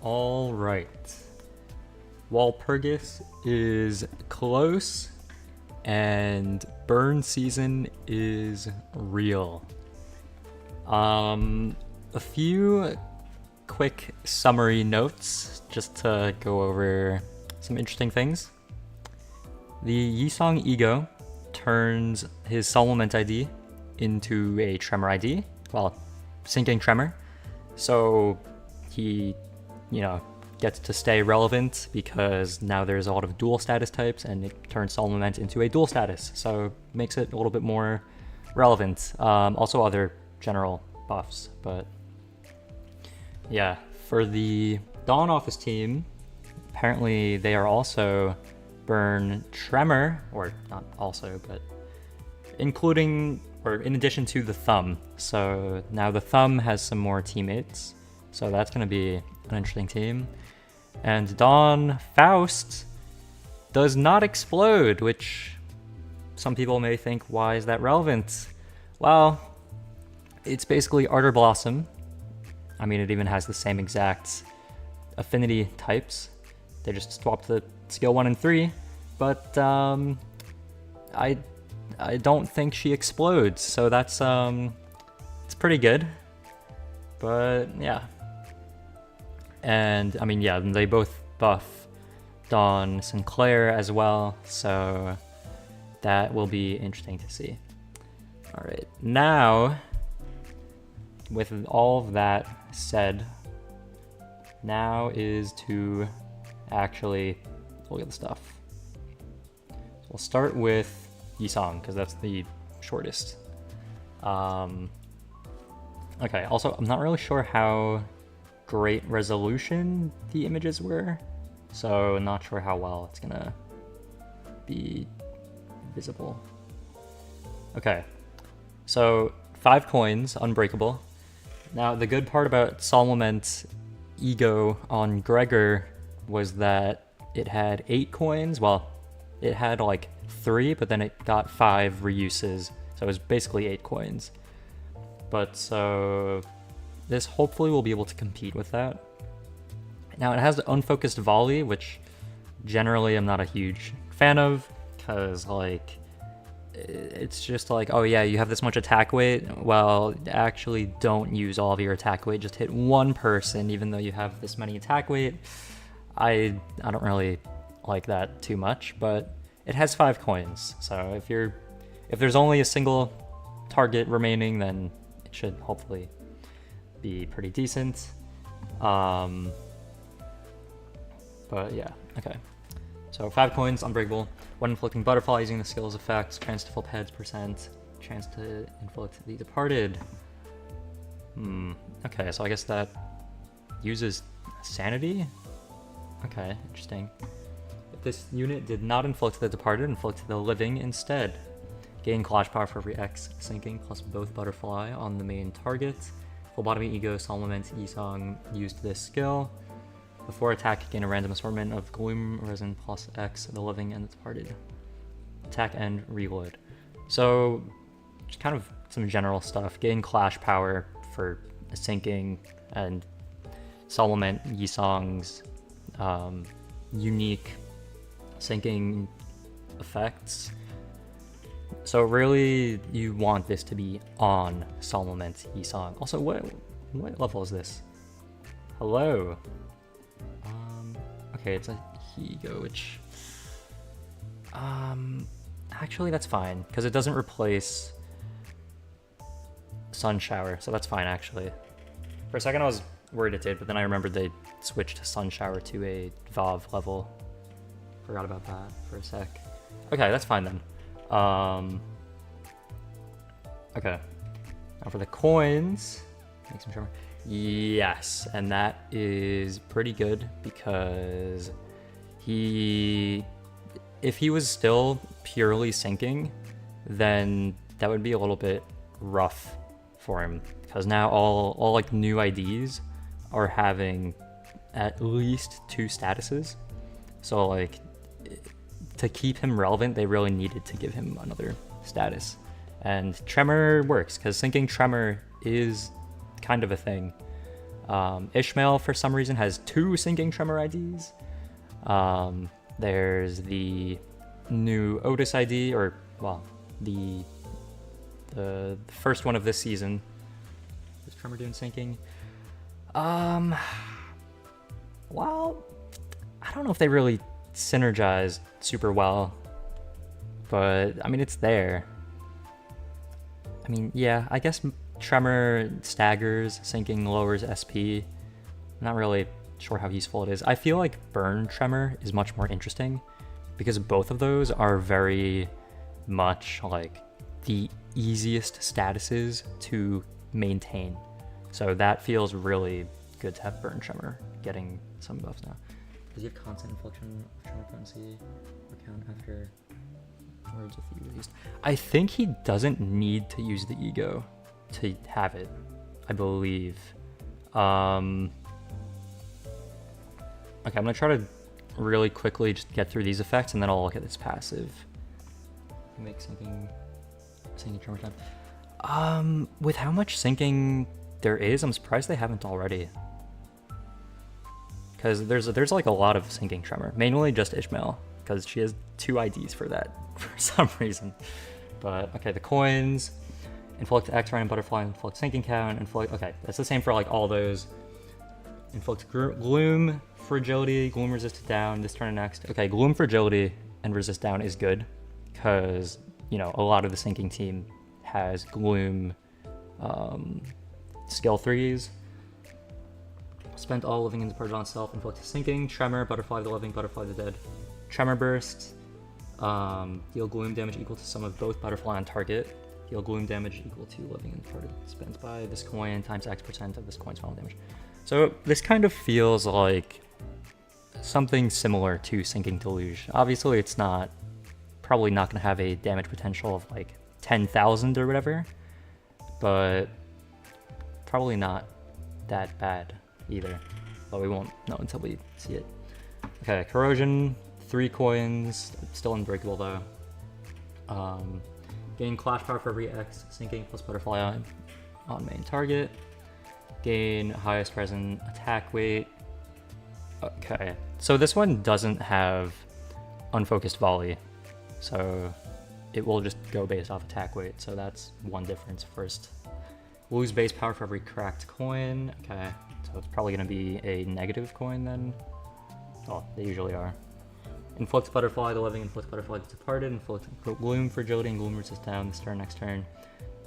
All right. Walpurgis is close, and burn season is real. A few quick summary notes just to go over some interesting things. The Yisong Ego turns his Solemn Lament ID into a Tremor ID, well, Sinking Tremor. So he, gets to stay relevant because now there's a lot of dual status types and it turns Solemn Lament into a dual status. So makes it a little bit more relevant. Also other general buffs, but yeah, for the Dawn Office team, apparently they are also burn Tremor, or not also, but including, or in addition to the Thumb. So now the Thumb has some more teammates, so that's going to be an interesting team. And Dawn Faust does not explode, which some people may think, why is that relevant? Well, it's basically Ardor Blossom. I mean, it even has the same exact affinity types. They just swapped the skill 1 and 3, but I don't think she explodes, so that's it's pretty good. But yeah. And I mean, yeah, they both buff Dawn Sinclair as well, so that will be interesting to see. All right, now with all of that said, now is to actually look at the stuff. We'll start with Yisong, because that's the shortest. Okay, also, I'm not really sure how great resolution the images were, so not sure how well it's gonna be visible. Okay, so 5 coins, unbreakable. Now, the good part about Solemn Lament Ego on Gregor was that it had 8 coins. Well, it had like 3, but then it got 5 reuses, so it was basically 8 coins. But so this hopefully will be able to compete with that. Now, it has unfocused volley, which generally I'm not a huge fan of, because like it's just like, oh yeah, you have this much attack weight. Well, actually don't use all of your attack weight, just hit one person even though you have this many attack weight. I don't really like that too much, but it has 5 coins, so if there's only a single target remaining, then it should hopefully be pretty decent. But yeah, okay. So 5 coins, unbreakable. When inflicting butterfly using the skill's effects, chance to flip heads %, chance to inflict the departed. Okay, so I guess that uses sanity? Okay, interesting. If this unit did not inflict the departed, inflict the living instead. Gain clash power for every X sinking plus both butterfly on the main target. Phlebotomy Ego, Solemn Lament, Yisong used this skill. Before attack, gain a random assortment of Gloom, Resin plus X, the living and the departed. Attack and reload. So, just kind of some general stuff. Gain clash power for sinking, and Solemn Lament Yisong's unique sinking effects. So really, you want this to be on Solemn Lament Yisong. Also, what level is this? Hello. Okay, it's a Higo, which actually that's fine because it doesn't replace Sun Shower, so that's fine actually. For a second, I was worried it did, but then I remembered they switched Sun Shower to a VoV level. Forgot about that for a sec. Okay, that's fine then. Okay. Now for the coins, make some sure. Yes, and that is pretty good because if he was still purely sinking, then that would be a little bit rough for him because now all like new IDs are having at least 2 statuses. So like to keep him relevant, they really needed to give him another status. And Tremor works because sinking Tremor is kind of a thing. Ishmael, for some reason, has 2 sinking tremor IDs. There's the new Otis ID, or, well, the first one of this season. Is Tremor doing sinking? Well, I don't know if they really synergize super well, but I mean, it's there. I mean, yeah, I guess Tremor staggers, sinking lowers SP. Not really sure how useful it is. I feel like Burn Tremor is much more interesting because both of those are very much like the easiest statuses to maintain. So that feels really good to have Burn Tremor getting some buffs now. Does he have constant infliction of tremor potency or count after words with the released? I think he doesn't need to use the ego to have it, I believe. Okay, I'm gonna try to really quickly just get through these effects and then I'll look at this passive. Make sinking tremor time. With how much sinking there is, I'm surprised they haven't already. Because there's like a lot of sinking tremor, mainly just Ishmael, because she has 2 IDs for that for some reason. But okay, the coins, inflict X random butterfly, inflict sinking count, inflict. Okay, that's the same for like all those. Inflict gloom, fragility, gloom resist down this turn and next. Okay, gloom, fragility, and resist down is good because you know a lot of the sinking team has gloom skill 3s. Spent all living in departed on self, inflict sinking, tremor, butterfly the living, butterfly the dead. Tremor burst, deal gloom damage equal to sum of both butterfly on target. Deal gloom damage equal to living and departed. Spent by this coin times X% of this coin's final damage. So this kind of feels like something similar to Sinking Deluge. Obviously it's not, probably not going to have a damage potential of like 10,000 or whatever, but probably not that bad either, but we won't know until we see it. Okay, corrosion, 3 coins, still unbreakable though. Gain clash power for every X, sinking plus butterfly on main target. Gain highest present attack weight. Okay, so this one doesn't have unfocused volley, so it will just go based off attack weight, so that's one difference first. Lose base power for every cracked coin. Okay, so it's probably going to be a negative coin then. Oh, they usually are. Inflict butterfly the living, inflict butterfly the departed, inflict gloom, fragility, and gloom resist down this turn, next turn.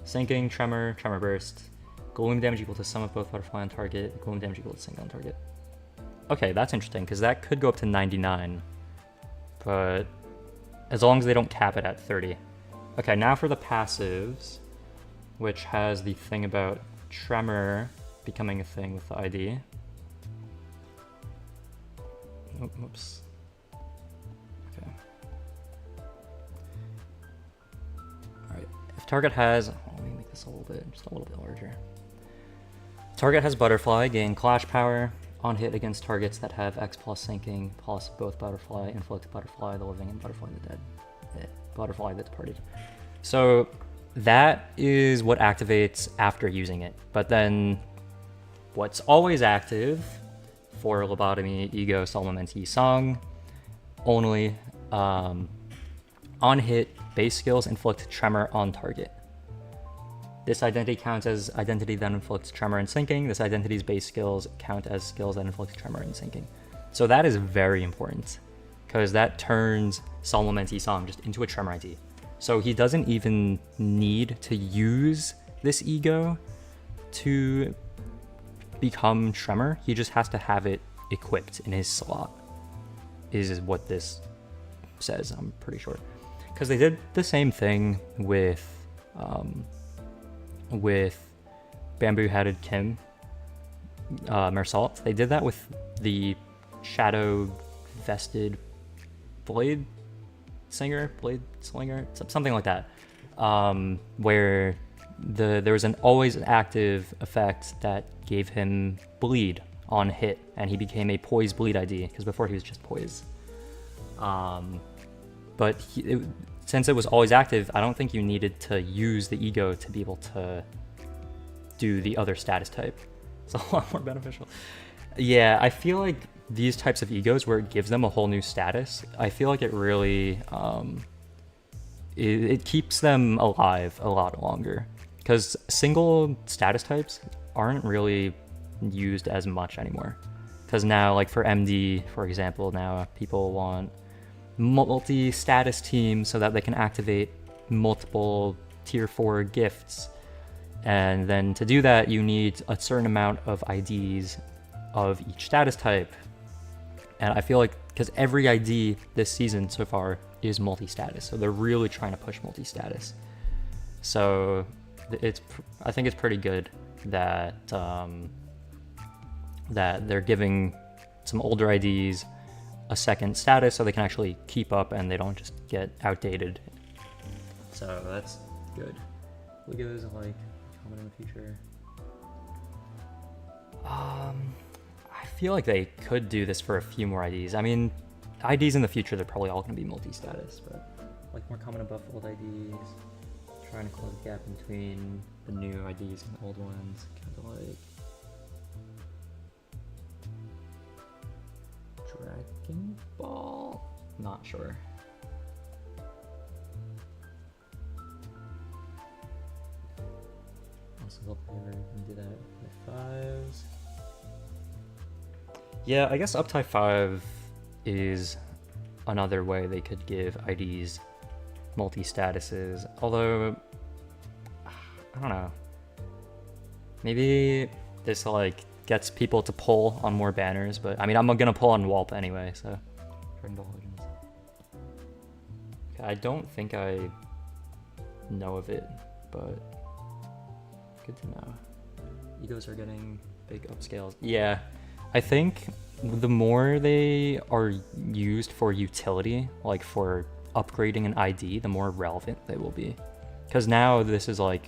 Sinking, tremor, tremor burst. Gloom damage equal to sum of both butterfly on target, gloom damage equal to single on target. Okay, that's interesting, because that could go up to 99, but as long as they don't cap it at 30. Okay, now for the passives, which has the thing about tremor becoming a thing with the ID. Oh, whoops. Okay. Alright, if target has, let me make this a little bit, just a little bit larger. Target has butterfly, gain clash power on hit against targets that have X plus sinking plus both butterfly, inflict butterfly the living, and butterfly the dead. Butterfly the departed. So that is what activates after using it. But then what's always active for Lobotomy, Ego, Solemn Lament, Song, only on hit, base skills inflict tremor on target. This identity counts as identity that inflicts tremor and sinking. This identity's base skills count as skills that inflict tremor and sinking. So that is very important because that turns Solemn Lament, Song just into a tremor ID. So he doesn't even need to use this ego to become tremor. He just has to have it equipped in his slot, is what this says, I'm pretty sure. Because they did the same thing with Bamboo-Headed Kim, Mersault. They did that with the Shadow-Vested Blade Slinger, something like that, where there was an always active effect that gave him bleed on hit, and he became a poise bleed ID, because before he was just poise. But since it was always active, I don't think you needed to use the ego to be able to do the other status type. It's a lot more beneficial. Yeah, I feel like these types of egos where it gives them a whole new status, I feel like it really it keeps them alive a lot longer, because single status types aren't really used as much anymore. Because now, like for MD, for example, now people want multi-status teams so that they can activate multiple tier 4 gifts. And then to do that, you need a certain amount of IDs of each status type. And I feel like, because every ID this season so far is multi-status, so they're really trying to push multi-status. So I think it's pretty good that that they're giving some older IDs a second status so they can actually keep up and they don't just get outdated. So that's good. Legos like coming in the future. I feel like they could do this for a few more IDs. I mean, IDs in the future, they're probably all going to be multi-status, but like more common buff old IDs, trying to close the gap between the new IDs and the old ones, kind of like Dragon Ball? Not sure. Also, wallpaper, you can do that with 5s. Yeah, I guess Uptie 5 is another way they could give IDs multi-statuses, although, I don't know. Maybe this like gets people to pull on more banners, but I mean, I'm gonna pull on Walp anyway, so. Dragon Ball Legends. Okay, I don't think I know of it, but good to know. Egos are getting big upscales. Yeah, I think the more they are used for utility, like for upgrading an ID, the more relevant they will be. Because now this is like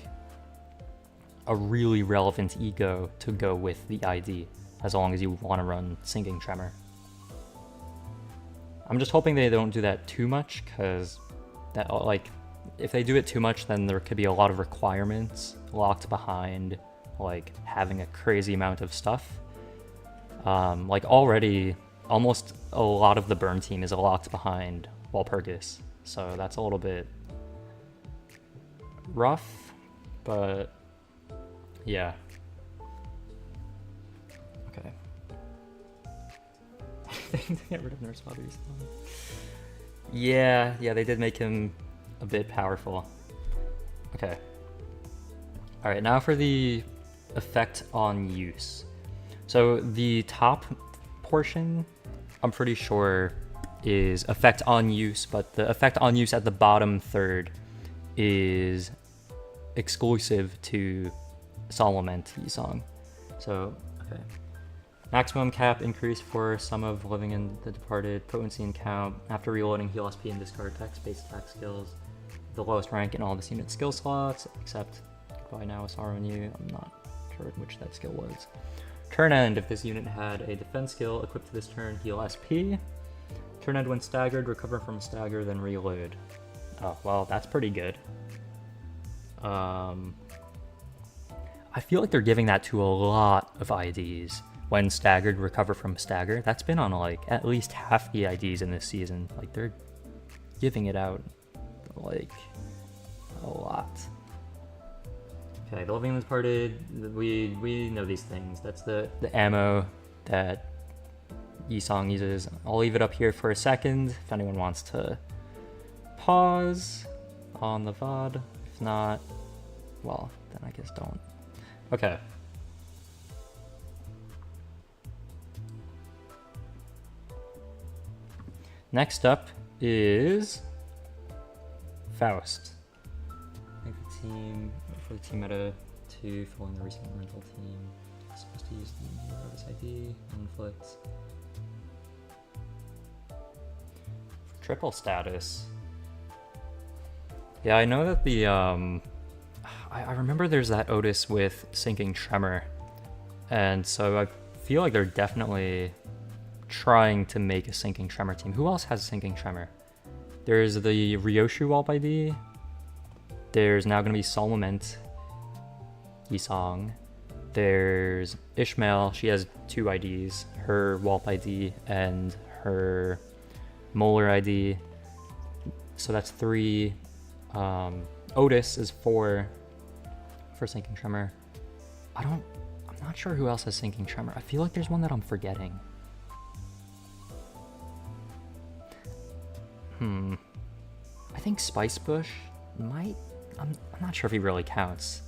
a really relevant ego to go with the ID, as long as you want to run Sinking Tremor. I'm just hoping they don't do that too much, because that, like, if they do it too much, then there could be a lot of requirements locked behind like having a crazy amount of stuff. Like already almost a lot of the burn team is locked behind Walpurgis, so that's a little bit rough, but yeah. Okay. They get rid of Nurse Pottery's song. Yeah, they did make him a bit powerful. Okay. Alright, now for the effect on use. So the top portion, I'm pretty sure, is effect on use, but the effect on use at the bottom third is exclusive to Solemn Lament song. So, okay. Maximum cap increase for Sum of Living in the Departed, potency and count. After reloading, heal SP and discard text-based attack skills. The lowest rank in all this unit skill slots, except Goodbye Now with Sorrow in You. I'm not sure which that skill was. Turn end, if this unit had a defense skill equipped to this turn, heal SP. Turn end when staggered, recover from a stagger, then reload. Oh, well, that's pretty good. I feel like they're giving that to a lot of IDs. When staggered, recover from stagger. That's been on like at least half the IDs in this season. Like they're giving it out like a lot. Okay, the Living in the Departed, we know these things. That's the ammo that Yisong uses. I'll leave it up here for a second if anyone wants to pause on the VOD. If not, well, then I guess don't. Okay. Next up is Faust. I think the team, for the team meta 2, following the recent rental team, is supposed to use the Notice ID, inflict. Triple status. Yeah, I know that the, I remember there's that Otis with Sinking Tremor, and so I feel like they're definitely trying to make a Sinking Tremor team. Who else has Sinking Tremor? There's the Ryoshu Walp ID. There's now going to be Solemn Lament Yisong. There's Ishmael. She has 2 IDs, her Walp ID and her Molar ID. So that's 3. Otis is 4 for Sinking Tremor. I'm not sure who else has Sinking Tremor. I feel like there's one that I'm forgetting. I think Spice Bush might. I'm not sure if he really counts.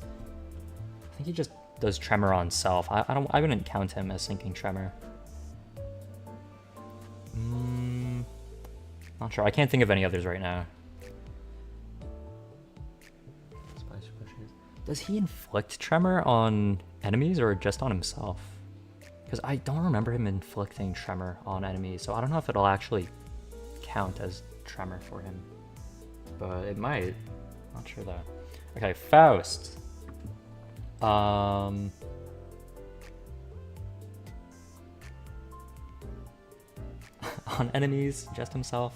I think he just does Tremor on self. I wouldn't count him as Sinking Tremor. Not sure. I can't think of any others right now. Spice Bushes. Does he inflict Tremor on enemies or just on himself? Because I don't remember him inflicting Tremor on enemies, so I don't know if it'll actually count as Tremor for him. But it might. Not sure though. Okay, Faust. On enemies, just himself.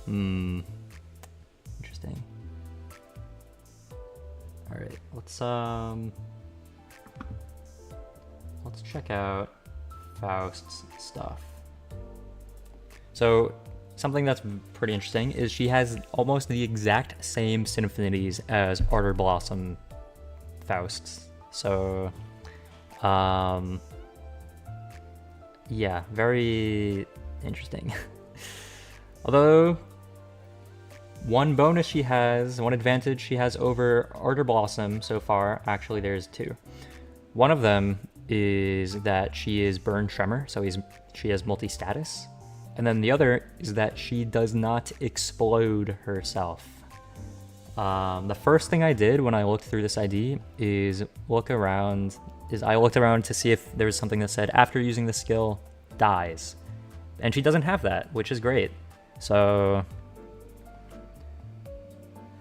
Interesting. Alright, let's check out Faust's stuff. So something that's pretty interesting is she has almost the exact same symphonies as Ardor Blossom Faust's. So yeah, very interesting. Although one advantage she has over Ardor Blossom so far, actually there's 2. One of them is that she is Burn Tremor, so she has multi-status. And then the other is that she does not explode herself. The first thing I did when I looked through this ID is I looked around to see if there was something that said after using the skill, dies. And she doesn't have that, which is great. So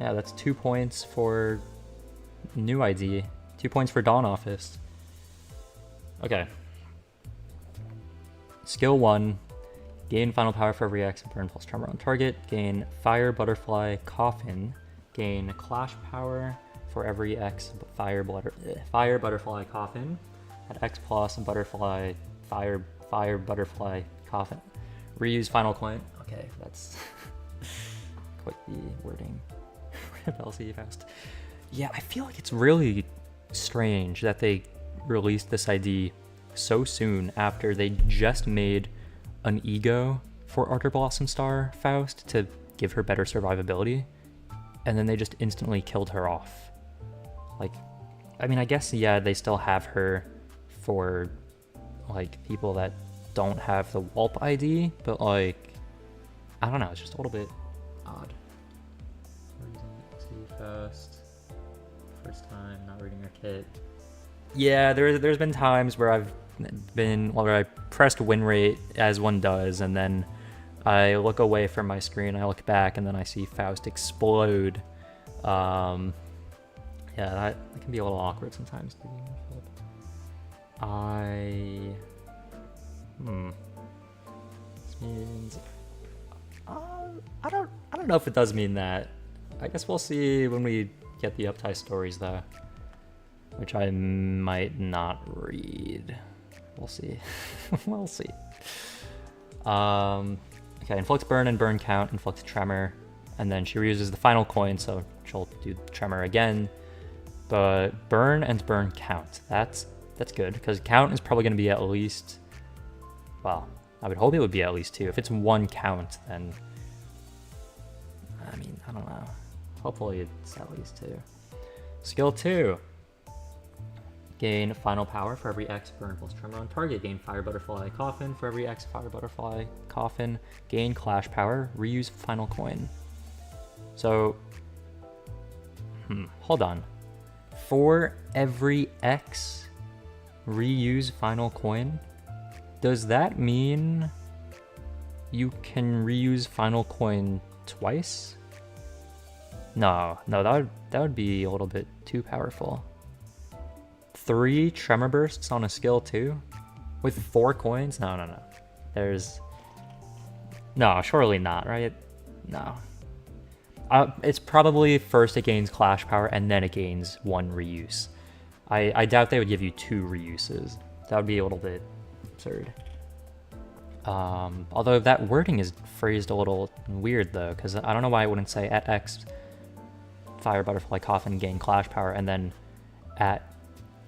yeah, that's 2 points for new ID, 2 points for Dawn Office. Okay. Skill 1, gain final power for every X and burn plus tremor on target, gain Fire Butterfly Coffin, gain Clash power for every X Fire Butterfly Coffin at X plus Butterfly Fire Butterfly Coffin. Reuse final coin. Okay, that's quite the wording. LC Faust. Yeah, I feel like it's really strange that they released this ID so soon after they just made an ego for Ardor Blossom Star Faust to give her better survivability, and then they just instantly killed her off. Like, I mean, I guess, yeah, they still have her for, like, people that don't have the Walp ID, but, like, I don't know, it's just a little bit odd. First time not reading her kit. Yeah, there's been times where I pressed win rate as one does, and then I look away from my screen, I look back, and then I see Faust explode. Yeah, that can be a little awkward sometimes. This means I don't know if it does mean that. I guess we'll see when we get the Uptie stories though, which I might not read. We'll see. We'll see. Okay, inflicts burn and burn count, inflicts tremor, and then she reuses the final coin, so she'll do tremor again. But burn and burn count. That's good, because count is probably going to be at least, well, I would hope it would be at least 2. If it's 1 count, then I mean, I don't know. Hopefully it's at least 2. Skill 2. Gain final power for every X burn plus tremor on target. Gain Fire Butterfly Coffin for every X Fire Butterfly Coffin. Gain Clash power. Reuse final coin. So, hold on. For every X, reuse final coin? Does that mean you can reuse final coin twice? No, that would be a little bit too powerful. 3 tremor bursts on a skill 2 with 4 coins? No. No, surely not, right? No. It's probably first it gains Clash power and then it gains 1 reuse. I doubt they would give you 2 reuses. That would be a little bit absurd. Although that wording is phrased a little weird though, because I don't know why it wouldn't say at X Fire Butterfly Coffin gain clash power, and then at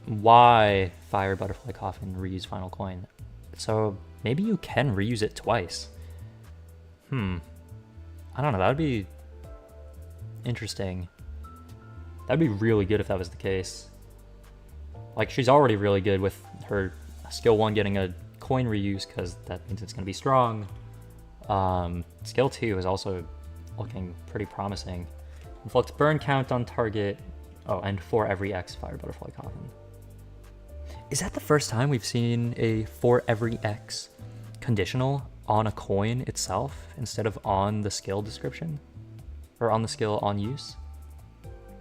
Y Fire Butterfly Coffin reuse final coin. So maybe you can reuse it twice. I don't know, that would be interesting. That'd be really good if that was the case. Like, she's already really good with her skill 1 getting a coin reuse, because that means it's going to be strong. Skill 2 is also looking pretty promising. Inflict burn count on target. Oh, and for every X Fire Butterfly Coffin. Is that the first time we've seen a for every X conditional on a coin itself instead of on the skill description? Or on the skill on use?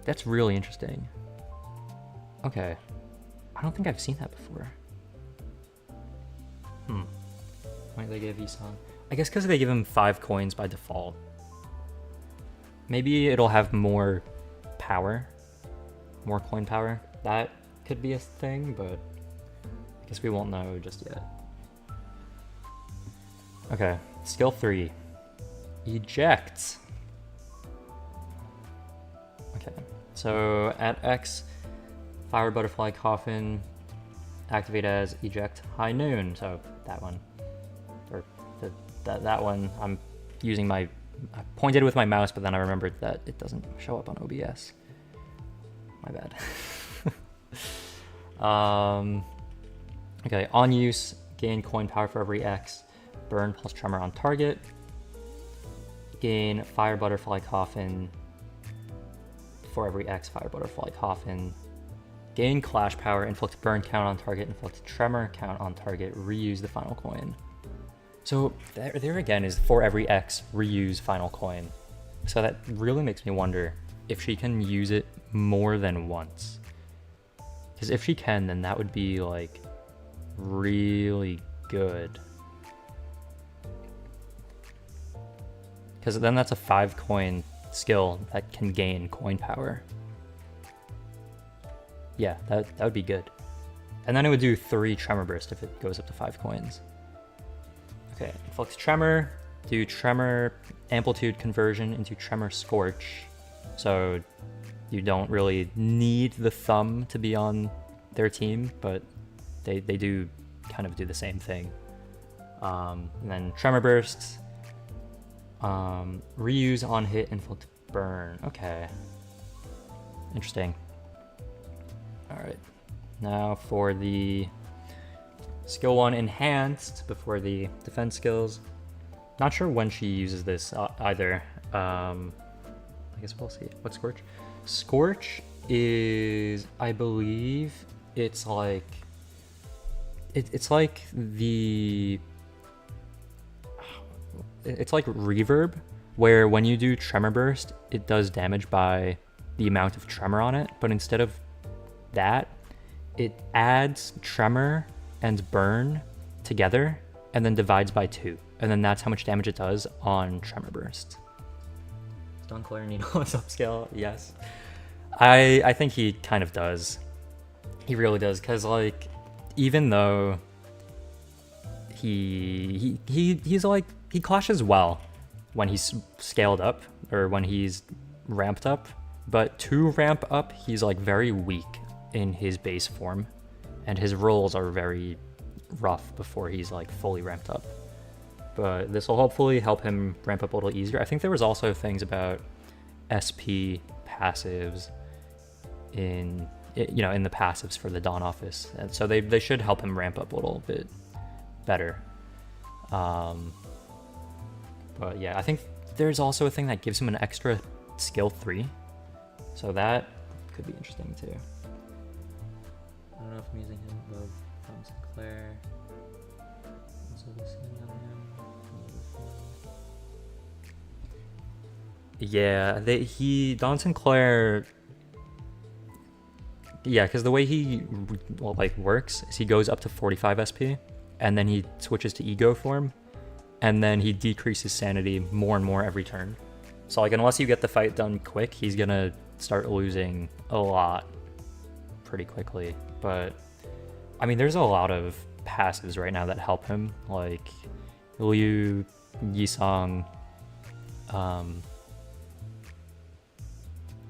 That's really interesting. Okay. I don't think I've seen that before. Why did they give Isan? I guess because they give him 5 coins by default. Maybe it'll have more power. More coin power. That could be a thing, but I guess we won't know just yet. Okay, skill 3. Eject. Okay, so at X, Fire Butterfly Coffin, activate as Eject High Noon. So that one, or that one. I'm using I pointed with my mouse, but then I remembered that it doesn't show up on OBS. My bad. Okay, on use, gain coin power for every X, burn plus tremor on target, gain Fire Butterfly Coffin for every X Fire Butterfly Coffin, gain clash power, inflict burn count on target, inflict tremor count on target, reuse the final coin. So there again is for every X, reuse final coin. So that really makes me wonder if she can use it more than once. Because if she can, then that would be like really good. Because then that's a 5 coin skill that can gain coin power. Yeah, that would be good. And then it would do 3 Tremor Burst if it goes up to 5 coins. Okay, inflicts Tremor, do Tremor Amplitude conversion into Tremor Scorch. So you don't really need the thumb to be on their team, but they do kind of do the same thing. And then Tremor Burst, reuse on hit, inflict burn. Okay, interesting. All right, now for the skill 1 enhanced before the defense skills. Not sure when she uses this either. I guess we'll see. What's Scorch? Scorch is, I believe, it's like it's like reverb, where when you do Tremor Burst, it does damage by the amount of tremor on it, but instead of that, it adds tremor and burn together and then divides by 2, and then that's how much damage it does on Tremor Burst. Does Don Claire need all his upscale? Yes. I think he kind of does. He really does, because like, even though he's like, he clashes well when he's scaled up or when he's ramped up, but to ramp up, he's like very weak in his base form, and his rolls are very rough before he's like fully ramped up. But this will hopefully help him ramp up a little easier. I think there was also things about SP passives in the passives for the Dawn Office, and so they should help him ramp up a little bit better. But yeah, I think there's also a thing that gives him an extra skill 3, so that could be interesting too. I don't know if I'm using him above Tom Sinclair. Also listening on him. Yeah, Don Sinclair. Yeah, because the way he works is he goes up to 45 SP, and then he switches to ego form, and then he decreases sanity more and more every turn. So like, unless you get the fight done quick, he's gonna start losing a lot pretty quickly. But I mean, there's a lot of passives right now that help him, like Liu, Yisong.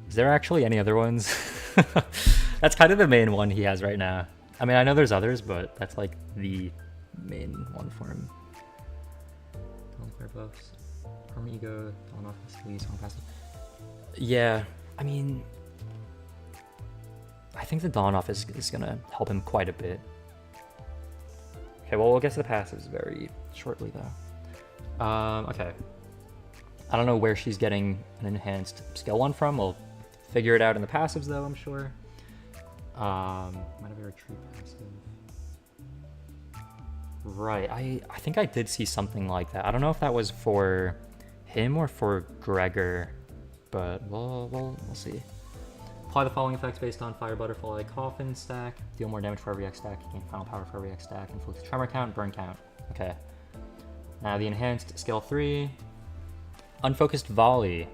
Is there actually any other ones? That's kind of the main one he has right now. I mean, I know there's others, but that's like the main one for him. Buffs, Arm Ego, Dawn Office, Yisong passive. Yeah, I mean, I think the Dawn Office is gonna help him quite a bit. Okay, well, we'll get to the passives very shortly, though. Okay. I don't know where she's getting an enhanced skill 1 from. We'll figure it out in the passives, though, I'm sure. Might have a retreat passive. Right, I think I did see something like that. I don't know if that was for him or for Gregor, but we'll see. Apply the following effects based on Fire Butterfly Coffin stack. Deal more damage for every X stack. Gain final power for every X stack. Inflict tremor count, burn count. Okay. Now the enhanced skill 3. Unfocused Volley.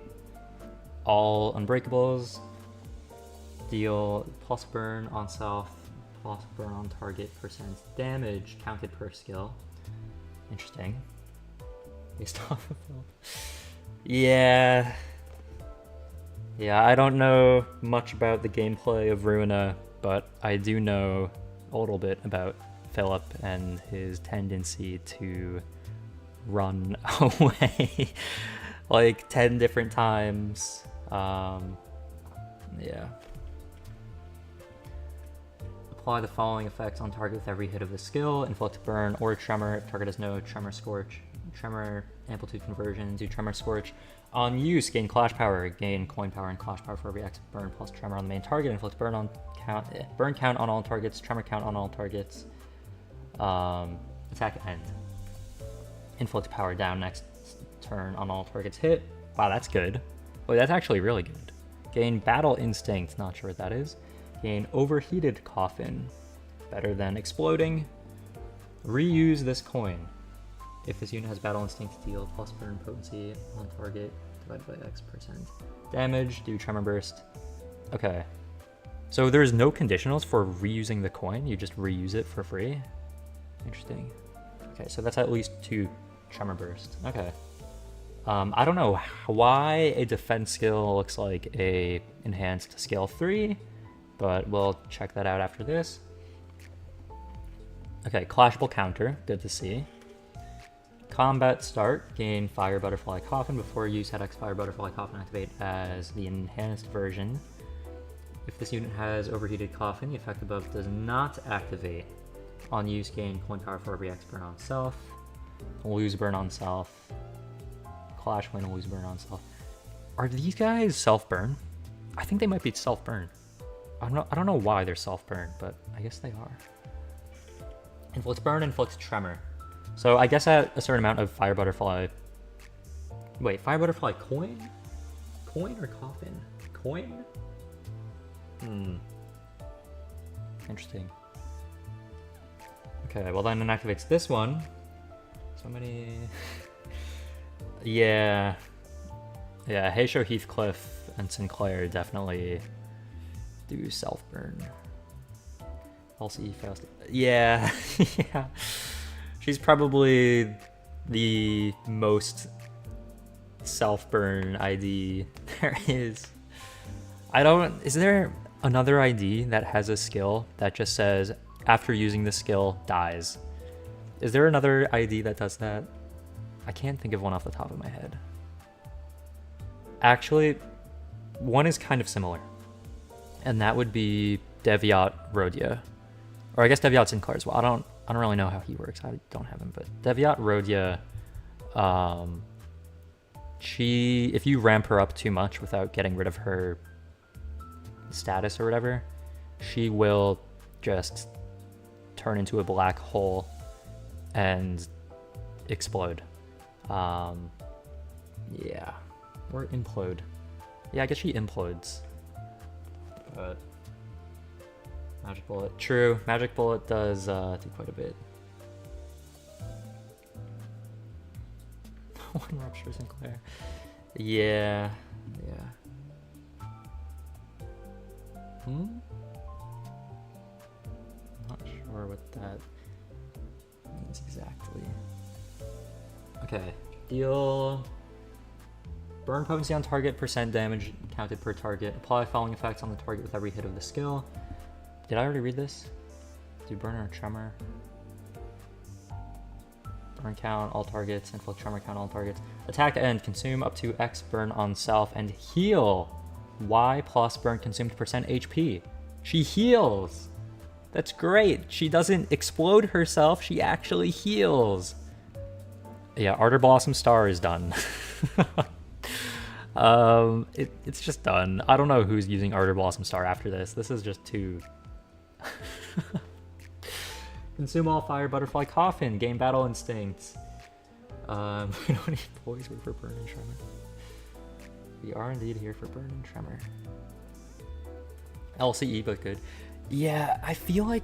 All Unbreakables. Deal plus burn on self, plus burn on target percent damage counted per skill. Interesting. Based off of Yeah, I don't know much about the gameplay of Ruina, but I do know a little bit about Philip and his tendency to run away like 10 different times. Yeah. Apply the following effects on target with every hit of the skill. Inflict burn or tremor if target has no tremor scorch. Tremor amplitude conversion, do tremor scorch. On use, gain clash power, gain coin power and clash power for every X burn plus tremor on the main target. Inflict burn count on all targets, tremor count on all targets. Attack end. Inflict power down next turn on all targets hit. Wow, that's good. Wait, that's actually really good. Gain battle instinct, not sure what that is. Gain overheated coffin, better than exploding. Reuse this coin. If this unit has battle instinct, deal plus burn potency on target divided by X%. Damage, do tremor burst. Okay. So there's no conditionals for reusing the coin, you just reuse it for free? Interesting. Okay, so that's at least 2 tremor burst. Okay. I don't know why a defense skill looks like a enhanced skill 3, but we'll check that out after this. Okay, clashable counter, good to see. Combat start, gain Fire Butterfly Coffin. Before use, head X Fire Butterfly Coffin activate as the enhanced version. If this unit has overheated Coffin, the effect above does not activate. On use, gain coin power for every X burn on self. Lose burn on self. Clash win, lose burn on self. Are these guys self-burn? I think they might be self-burn. I don't know why they're self-burn, but I guess they are. Inflicts burn, inflicts tremor. So I guess at a certain amount of Fire Butterfly... Wait, Fire Butterfly coin? Coin or coffin? Coin? Interesting. Okay, well then it activates this one. So many... Yeah, Haysho, Heathcliff, and Sinclair definitely do self-burn. Elsie, Faust. Yeah, yeah. She's probably the most self-burn ID there is. Is there another ID that has a skill that just says, after using the skill, dies? Is there another ID that does that? I can't think of one off the top of my head. Actually, one is kind of similar. And that would be Deviat Rodia. Or I guess Deviat Sinclair as well. I don't really know how he works. I don't have him, but Deviat Rodia, if you ramp her up too much without getting rid of her status or whatever, she will just turn into a black hole and explode. Yeah, or implode. Yeah, I guess she implodes. But Magic Bullet, true. Magic Bullet does do quite a bit. One Rupture Sinclair. Yeah. that means exactly. Okay, deal burn potency on target, percent damage counted per target. Apply following effects on the target with every hit of the skill. Did I already read this? Do burn or tremor? Burn count all targets, inflict tremor count all targets. Attack end, consume up to X burn on self and heal Y plus burn consumed percent HP. She heals. That's great. She doesn't explode herself, she actually heals. Yeah, Ardor Blossom Star is done. It's just done. I don't know who's using Ardor Blossom Star after this. This is just too... Consume all fire, butterfly, coffin, gain battle instincts. We don't need poise, we're for burn and tremor. We are indeed here for burn and tremor. LCE, but good. Yeah, I feel like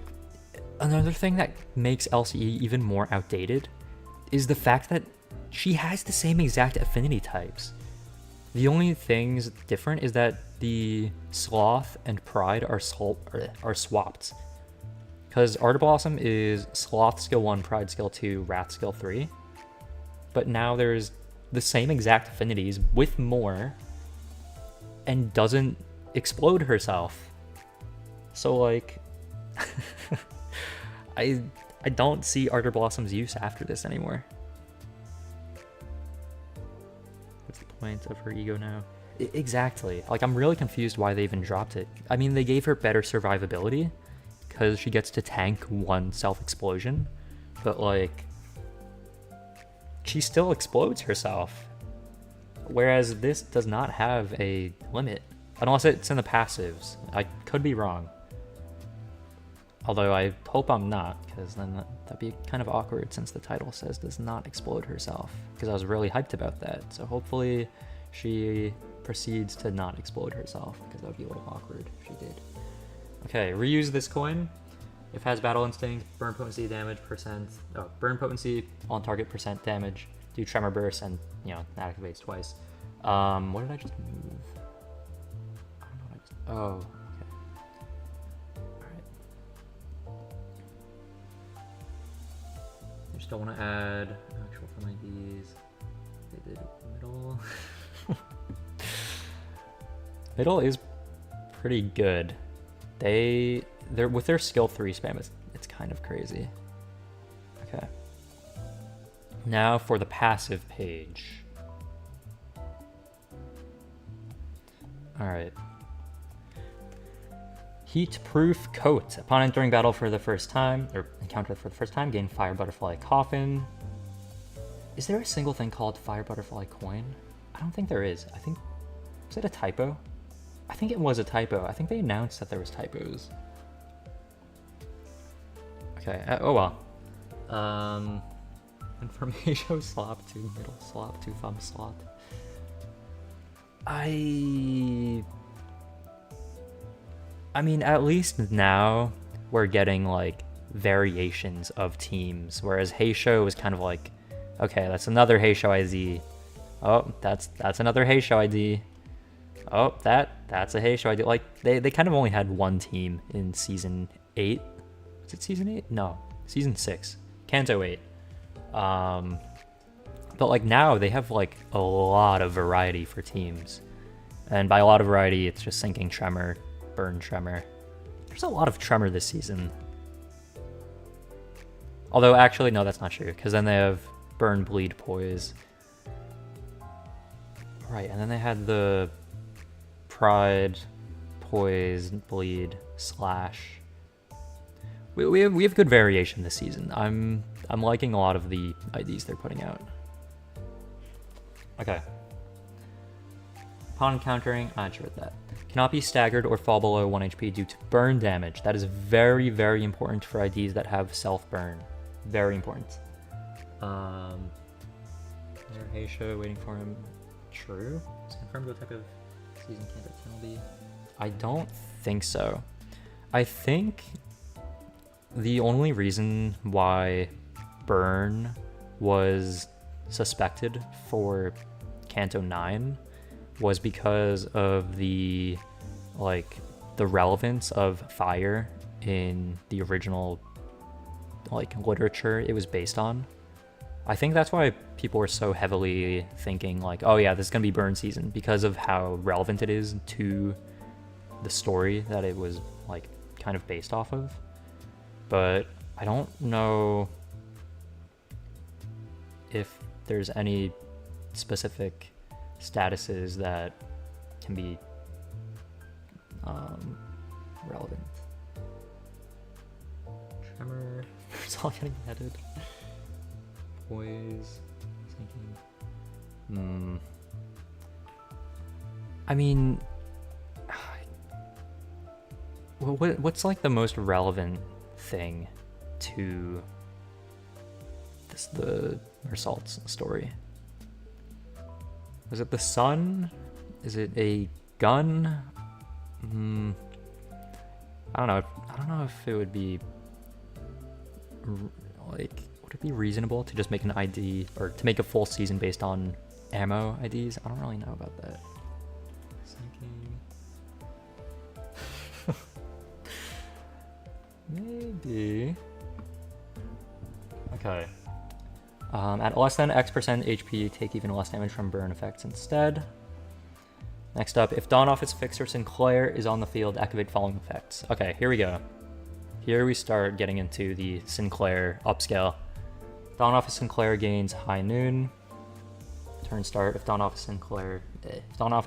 another thing that makes LCE even more outdated is the fact that she has the same exact affinity types. The only things different is that the Sloth and Pride are swapped. Because Ardor Blossom is Sloth skill 1, Pride skill 2, Wrath skill 3. But now there's the same exact affinities with more and doesn't explode herself. So like, I don't see Ardor Blossom's use after this anymore. What's the point of her ego now? Exactly. Like, I'm really confused why they even dropped it. I mean, they gave her better survivability because she gets to tank one self-explosion, but like, she still explodes herself. Whereas this does not have a limit, unless it's in the passives. I could be wrong. Although I hope I'm not, because then that'd be kind of awkward since the title says does not explode herself. Because I was really hyped about that. So hopefully she proceeds to not explode herself, because that would be a little awkward if she did. Okay, reuse this coin. If has battle instinct, burn potency damage percent. Oh, burn potency on target percent damage. Do tremor burst and that activates twice. What did I just move? I don't know what I just. Oh, okay. Alright. I just don't want to add actual from IDs. They did middle. Middle is pretty good. They're with their skill 3 spam, it's kind of crazy. Okay. Now for the passive page. Alright. Heat-proof coat. Upon entering battle for the first time, or encounter for the first time, gain fire butterfly coffin. Is there a single thing called fire butterfly coin? I don't think there is. I think, was it a typo? I think it was a typo. I think they announced that there was typos. Okay, oh well. Information slop to middle slop to thumb slot. I mean, at least now we're getting like variations of teams, whereas Heisho was kind of like, okay, that's another Heisho ID. Oh, that's another Heisho ID. Oh, that's a Heisho ID. Like they kind of only had one team in season 8. Was it season 8? No, season 6. Kanto 8. But like now they have like a lot of variety for teams. And by a lot of variety, it's just sinking tremor, burn tremor. There's a lot of tremor this season. Although actually, no, that's not true, because then they have burn, bleed, poise. Right, and then they had the pride, poise, bleed, slash. We have good variation this season. I'm liking a lot of the IDs they're putting out. Okay. Upon encountering, I read that. Cannot be staggered or fall below 1 HP due to burn damage. That is very, very important for IDs that have self-burn. Very important. Heisho waiting for him. True? It's confirmed what type of season candidate can be. I don't think so. I think the only reason why burn was suspected for Kanto 9 was because of the relevance of fire in the original like literature it was based on. I think that's why people were so heavily thinking like, oh yeah, this is gonna be burn season, because of how relevant it is to the story that it was like kind of based off of. But I don't know if there's any specific statuses that can be relevant. Tremor, it's all getting headed. Poise, thinking. I mean, what's like the most relevant thing to the Mersault's story? Was it the sun? Is it a gun? I don't know. I don't know if it would be like, would it be reasonable to just make an ID or to make a full season based on ammo IDs? I don't really know about that. Maybe. Okay. At less than X% HP, take even less damage from burn effects instead. Next up, if Dawn Office Fixer Sinclair is on the field, activate following effects. Okay, here we go. Here we start getting into the Sinclair upscale. Dawn Office Sinclair gains High Noon. Turn start. If Dawn Office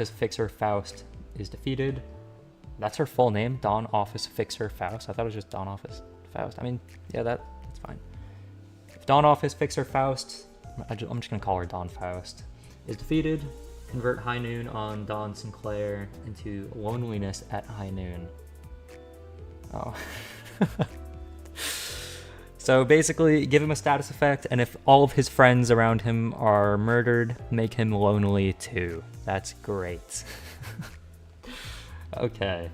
Fixer Faust is defeated. That's her full name, Dawn Office Fixer Faust. I thought it was just Dawn Office Faust. I mean, yeah, that's fine. If Dawn Office Fixer Faust, I'm just gonna call her Dawn Faust, is defeated, convert High Noon on Dawn Sinclair into Loneliness at High Noon. Oh. So basically, give him a status effect, and if all of his friends around him are murdered, make him lonely too. That's great. Okay.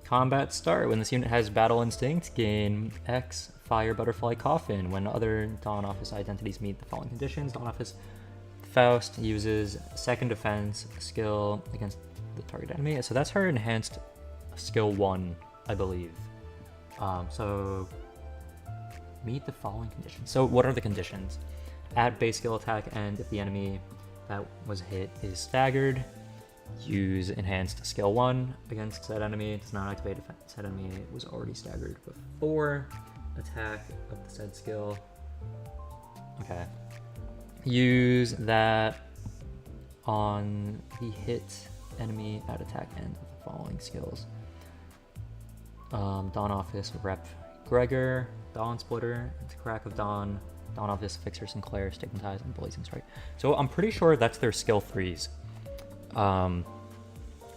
Combat start. When this unit has Battle Instinct, gain X Fire Butterfly Coffin. When other Dawn Office identities meet the following conditions, Dawn Office Faust uses second defense skill against the target enemy. So that's her enhanced skill 1, I believe. So meet the following conditions. So what are the conditions? At base skill attack, and if the enemy that was hit is staggered, use enhanced skill 1 against said enemy. It does not activate if said enemy was already staggered before attack of the said skill. Okay. Use that on the hit enemy at attack end of the following skills. Dawn Office Rep Gregor, Dawn Splitter, it's Crack of Dawn, Dawn Office Fixer Sinclair, Stigmatize, and Blazing Strike. So I'm pretty sure that's their skill 3s.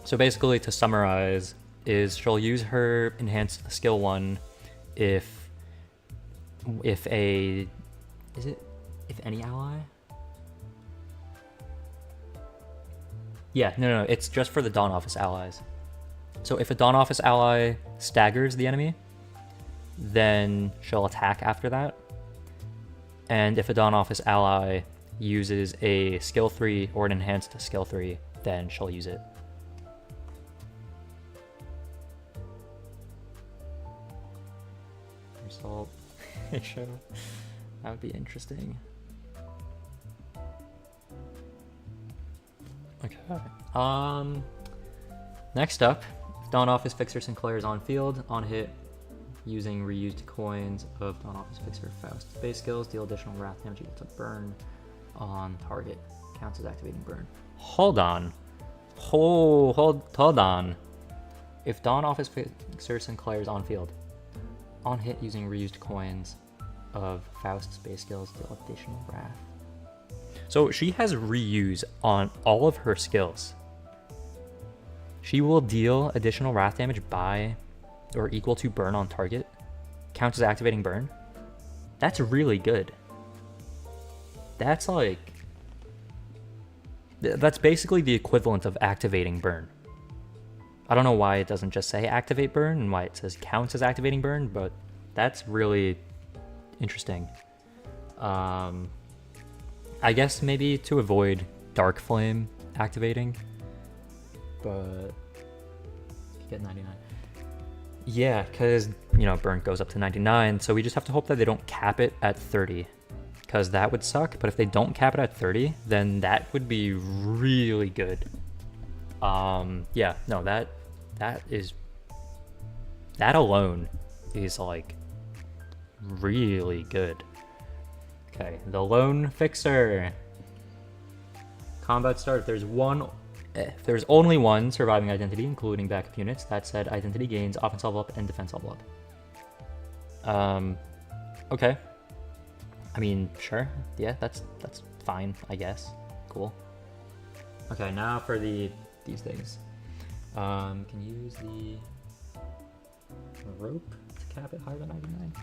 So basically, to summarize, is she'll use her enhanced skill 1 if any ally? Yeah, no, it's just for the Dawn Office allies. So if a Dawn Office ally staggers the enemy, then she'll attack after that. And if a Dawn Office ally uses a skill 3 or an enhanced skill 3, then she'll use it. Result show. That would be interesting. Okay. Next up, if Dawn Office Fixer Sinclair is on field, on hit, using reused coins of Dawn Office Fixer Faust base skills, deal additional wrath damage equal to burn on target. Counts as activating burn. Hold on. Hold on. If Dawn Office Fixer Sinclair is on field, on hit using reused coins of Faust's base skills, deal additional wrath. So she has reuse on all of her skills. She will deal additional wrath damage by or equal to burn on target. Counts as activating burn. That's really good. That's like... That's basically the equivalent of activating burn. I don't know why it doesn't just say activate burn and why it says counts as activating burn, but that's really interesting. I guess maybe to avoid Dark Flame activating, but you get 99. Yeah, because, you know, burn goes up to 99, so we just have to hope that they don't cap it at 30, because that would suck. But if they don't cap it at 30, then that would be really good. Yeah, no, that alone is like really good. Okay, the Lone Fixer. Combat start. There's only one surviving identity, including backup units. That said, identity gains offense level up and defense level up. Okay. I mean, sure. Yeah, that's fine, I guess. Cool. Okay, now for these things. Can use the rope to cap it higher than 99.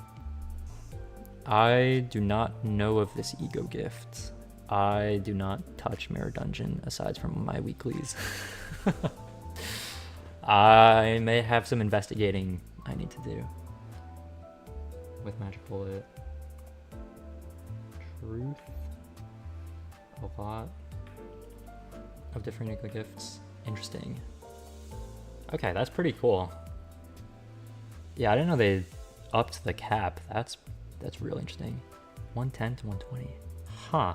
I do not know of this ego gift. I do not touch Mirror Dungeon aside from my weeklies. I may have some investigating I need to do with Magic Bullet. Truth. A lot of different ego gifts. Interesting. Okay, that's pretty cool. Yeah, I didn't know they upped the cap. That's real interesting. 110 to 120. Huh.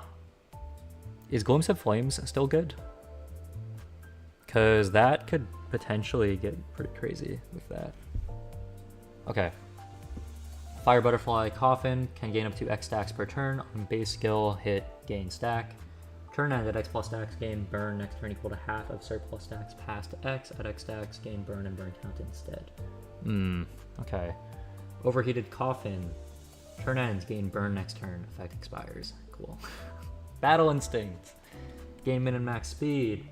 Is Glimpse of Flames still good? Because that could potentially get pretty crazy with that. Okay. Fire Butterfly Coffin can gain up to X stacks per turn. On base skill, hit, gain stack. Turn end at X plus stacks, gain burn next turn equal to half of surplus stacks past X. At X stacks, gain burn and burn count instead. Okay. Overheated Coffin. Turn ends, gain burn next turn. Effect expires. Cool. Battle Instinct. Gain min and max speed.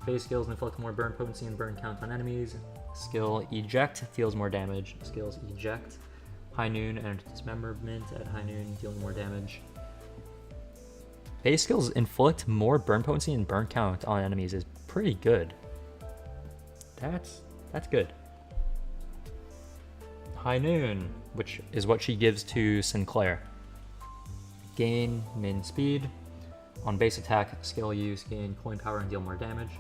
Base skills inflict more burn potency and burn count on enemies. Skill Eject deals more damage. Skills Eject. High Noon and Dismemberment at High Noon, dealing more damage. Base skills inflict more burn potency and burn count on enemies is pretty good. That's good. High Noon, which is what she gives to Sinclair. Gain min speed. On base attack, skill use, gain coin power and deal more damage.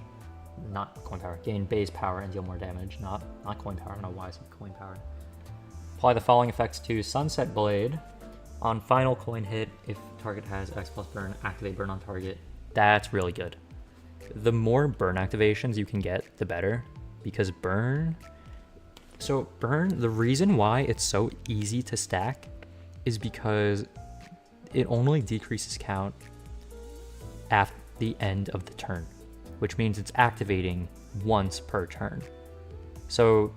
Not coin power, gain base power and deal more damage. Not coin power, I don't know why I said coin power. Apply the following effects to Sunset Blade. On final coin hit, if target has X plus burn, activate burn on target. That's really good. The more burn activations you can get, the better. Because burn... So burn, the reason why it's so easy to stack is because it only decreases count at the end of the turn, which means it's activating once per turn. So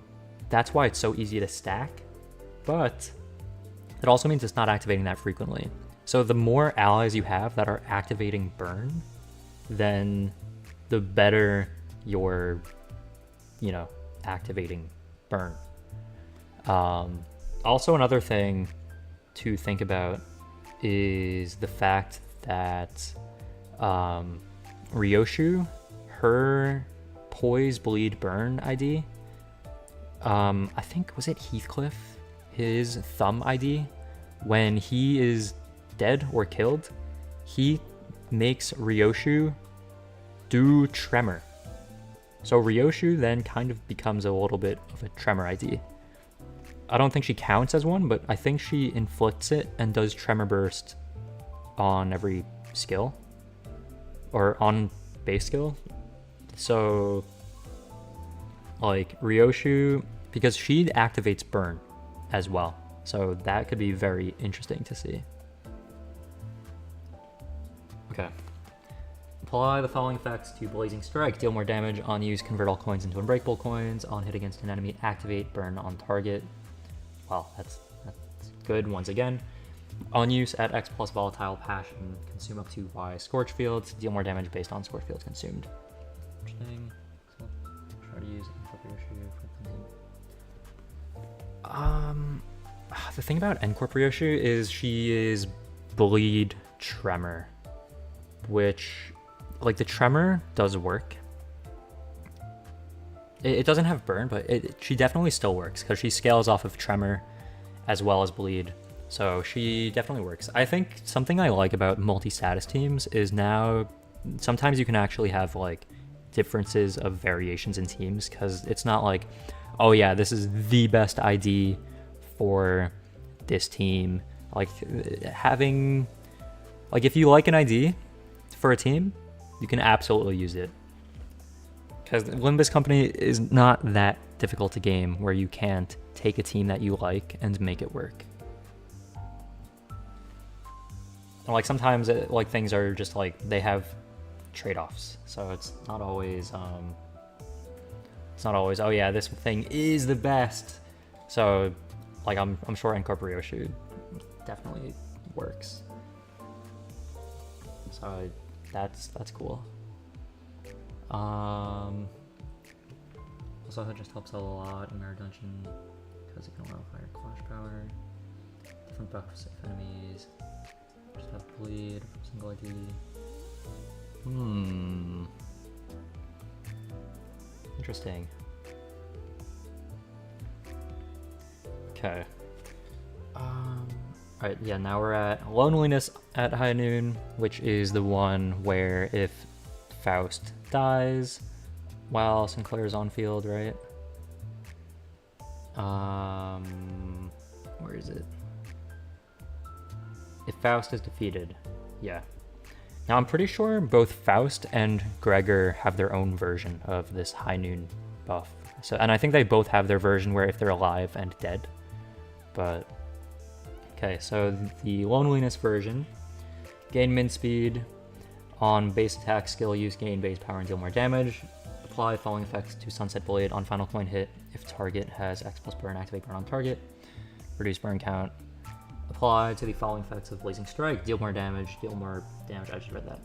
that's why it's so easy to stack, but it also means it's not activating that frequently. So the more allies you have that are activating burn, then the better your, activating burn. Also, another thing to think about is the fact that Ryoshu, her Poise, Bleed, Burn ID, I think, was it Heathcliff? His thumb ID, when he is dead or killed, he makes Ryoshu do Tremor. So Ryoshu then kind of becomes a little bit of a Tremor ID. I don't think she counts as one, but I think she inflicts it and does Tremor Burst on every skill. Or on base skill. So, like, Ryoshu, because she activates Burn as well. So that could be very interesting to see. Okay. Apply the following effects to Blazing Strike. Deal more damage. On use, convert all coins into unbreakable coins. On hit against an enemy, activate Burn on target. Well, that's good once again. On use, at X plus Volatile Passion, consume up to Y Scorch Fields. Deal more damage based on Scorch Fields consumed. Interesting. So, try to use the thing about Encore Ryoshu is she is Bleed Tremor, which, like, the Tremor does work. It doesn't have Burn, but she definitely still works because she scales off of Tremor as well as Bleed. So she definitely works. I think something I like about multi-status teams is now sometimes you can actually have, like, differences of variations in teams, because it's not like, oh yeah, this is the best ID for this team. Like having, like if you like an ID for a team, you can absolutely use it. Because Limbus Company is not that difficult a game where you can't take a team that you like and make it work. And like sometimes like things are just like they have trade-offs, so it's not always oh yeah, this thing is the best. So like I'm sure Incorporeal definitely works. So that's cool. Also it just helps out a lot in Mirror Dungeon because it can allow higher clash power, different buffs if enemies just have bleed from single ID. Interesting. Okay. Alright, yeah, now we're at Loneliness at High Noon, which is the one where if Faust dies while Sinclair's on field, right? Where is it? If Faust is defeated, yeah. Now I'm pretty sure both Faust and Gregor have their own version of this High Noon buff. So, and I think they both have their version where if they're alive and dead. But okay, so the Loneliness version, gain min speed on base attack, skill use, gain base power and deal more damage. Apply following effects to Sunset Blade on final coin hit if target has X plus burn, activate burn on target. Reduce burn count. Apply to the following effects of Blazing Strike, deal more damage, I just read that.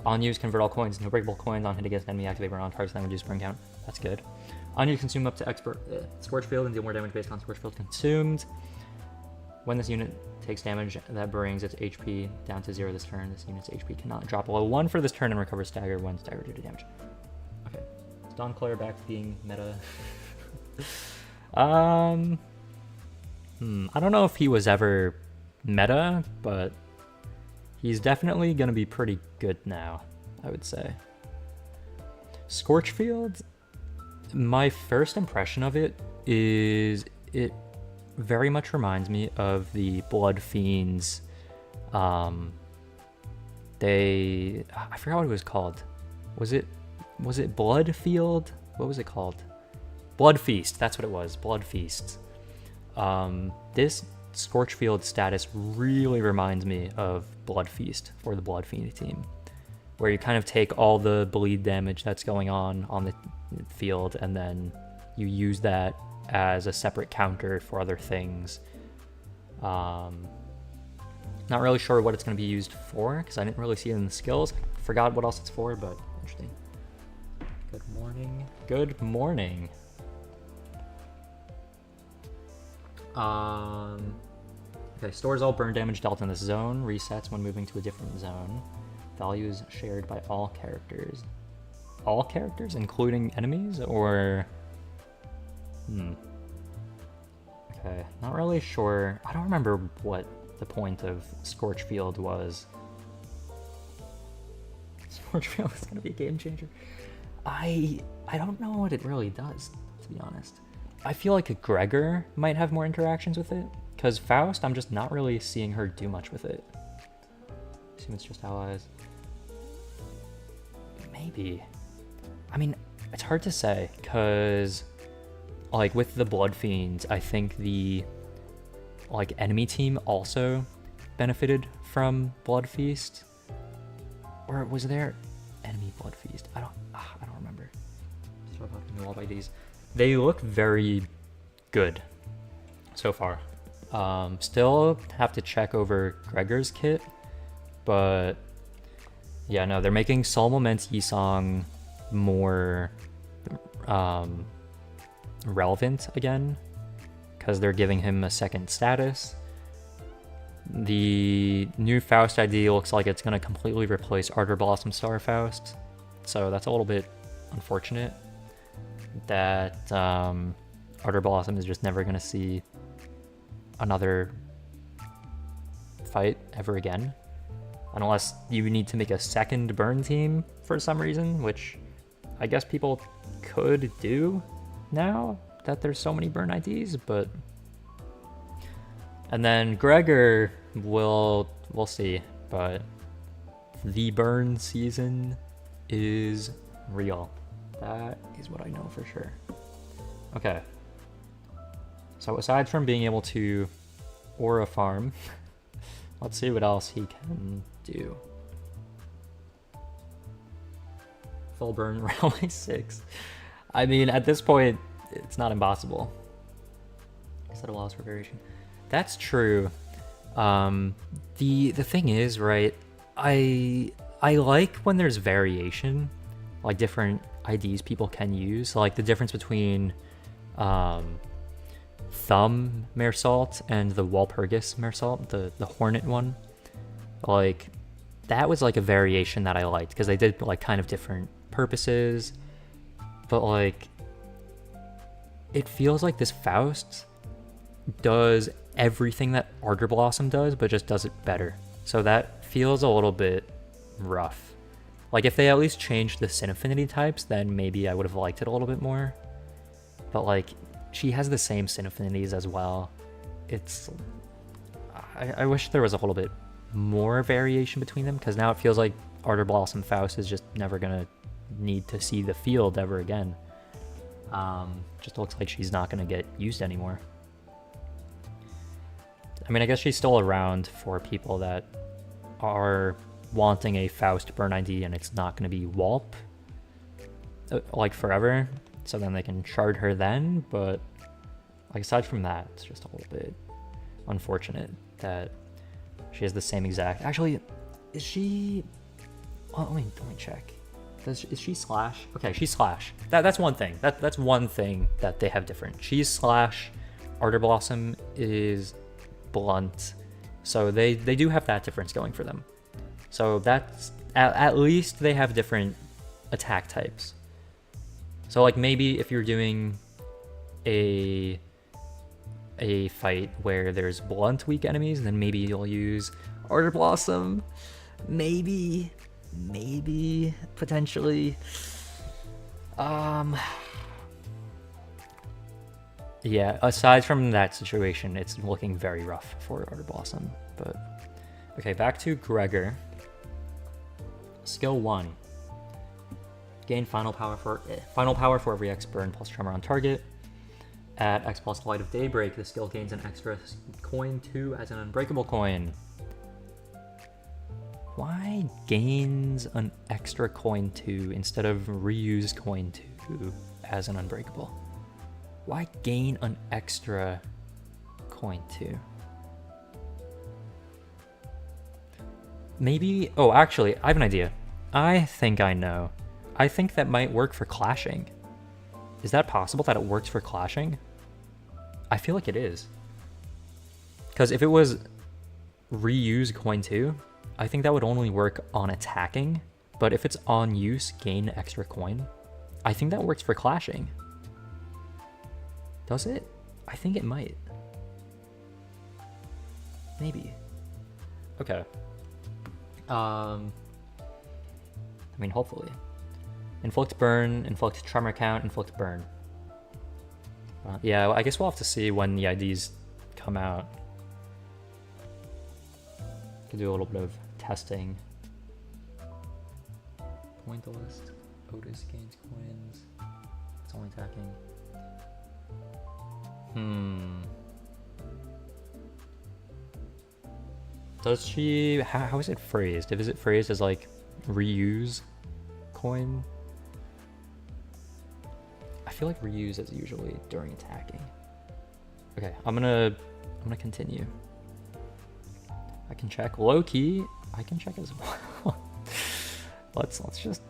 On use, convert all coins into breakable coins. On hit against enemy, activate burn on target, then reduce burn count. That's good. On use, consume up to Scorch Field and deal more damage based on Scorch Field consumed. When this unit takes damage, that brings its HP down to 0 this turn. This unit's HP cannot drop below 1 for this turn and recovers stagger when staggered due to damage. Okay. Is Don Claire back to being meta? I don't know if he was ever meta, but he's definitely going to be pretty good now, I would say. Scorchfield, my first impression of it is it very much reminds me of the Blood Fiends. I forgot what it was called. Was it Blood Field? What was it called? Blood Feast, that's what it was, Blood Feast. This Scorchfield status really reminds me of Blood Feast for the Blood Fiend team, where you kind of take all the bleed damage that's going on the field and then you use that as a separate counter for other things. Not really sure what it's going to be used for because I didn't really see it in the skills. Forgot what else it's for, but interesting. Good morning. Good morning. Okay, stores all burn damage dealt in this zone, resets when moving to a different zone. Values shared by all characters. All characters, including enemies, or... Okay, not really sure. I don't remember what the point of Scorchfield was. Scorchfield is gonna be a game changer. I don't know what it really does, to be honest. I feel like Gregor might have more interactions with it, because Faust, I'm just not really seeing her do much with it. I assume it's just allies. Maybe. I mean, it's hard to say, because like with the Blood Fiends, I think the like enemy team also benefited from Blood Feast. Or was there enemy Blood Feast? I don't remember. Start popping the wall by these. They look very good so far. Still have to check over Gregor's kit, but yeah, no, they're making Solemn Lament Yisong more relevant again because they're giving him a second status. The new Faust ID looks like it's going to completely replace Ardor Blossom Star Faust, so that's a little bit unfortunate that Ardor Blossom is just never going to see another fight ever again, unless you need to make a second burn team for some reason, which I guess people could do now that there's so many burn IDs, but... And then Gregor we'll see, but the burn season is real. That is what I know for sure. Okay. So aside from being able to aura farm, let's see what else he can do. Full burn Railway 6. I mean, at this point, it's not impossible. Set allows for variation. That's true. The thing is, right, I like when there's variation, like different IDs people can use, like the difference between Thumb Mersalt and the Walpurgis Mersalt, the Hornet one. Like, that was like a variation that I liked, because they did like kind of different purposes, but like, it feels like this Faust does everything that Ardor Blossom does, but just does it better. So that feels a little bit rough. Like, if they at least changed the Sin Affinity types, then maybe I would have liked it a little bit more. But like, she has the same Sin Affinities as well. It's... I wish there was a little bit more variation between them, because now it feels like Ardor Blossom Faust is just never gonna need to see the field ever again. Just looks like she's not gonna get used anymore. I mean, I guess she's still around for people that are wanting a Faust burn ID and it's not going to be Walp, like forever, so then they can shard her then, but like aside from that, it's just a little bit unfortunate that she has the same exact... Actually, is she... Oh, let me check. Is she Slash? Okay, she's Slash. That's one thing. That's one thing that they have different. She's Slash. Ardor Blossom is Blunt. So they do have that difference going for them. So that's... At least they have different attack types. So like maybe if you're doing a fight where there's Blunt weak enemies, then maybe you'll use Ardor Blossom. Maybe, potentially. Yeah, aside from that situation, it's looking very rough for Ardor Blossom. But okay, back to Gregor. Skill 1. Gain final power for every X burn plus tremor on target. At X plus Light of Daybreak, the skill gains an extra coin 2 as an unbreakable coin. Why gains an extra coin 2 instead of reuse coin 2 as an unbreakable? Why gain an extra coin 2? Maybe... Oh, actually, I have an idea. I think I know. I think that might work for clashing. Is that possible that it works for clashing? I feel like it is. Because if it was reuse coin 2, I think that would only work on attacking. But if it's on use, gain extra coin, I think that works for clashing. Does it? I think it might. Maybe. Okay. I mean, hopefully. Inflict burn, inflict tremor count, inflict burn. Yeah, I guess we'll have to see when the IDs come out. Could do a little bit of testing. Point list. Otis gains coins. It's only attacking. Does she... How is it phrased? Is it phrased as like reuse coin? I feel like reuse is usually during attacking. Okay, I'm gonna continue. I can check low key. I can check as well. let's just.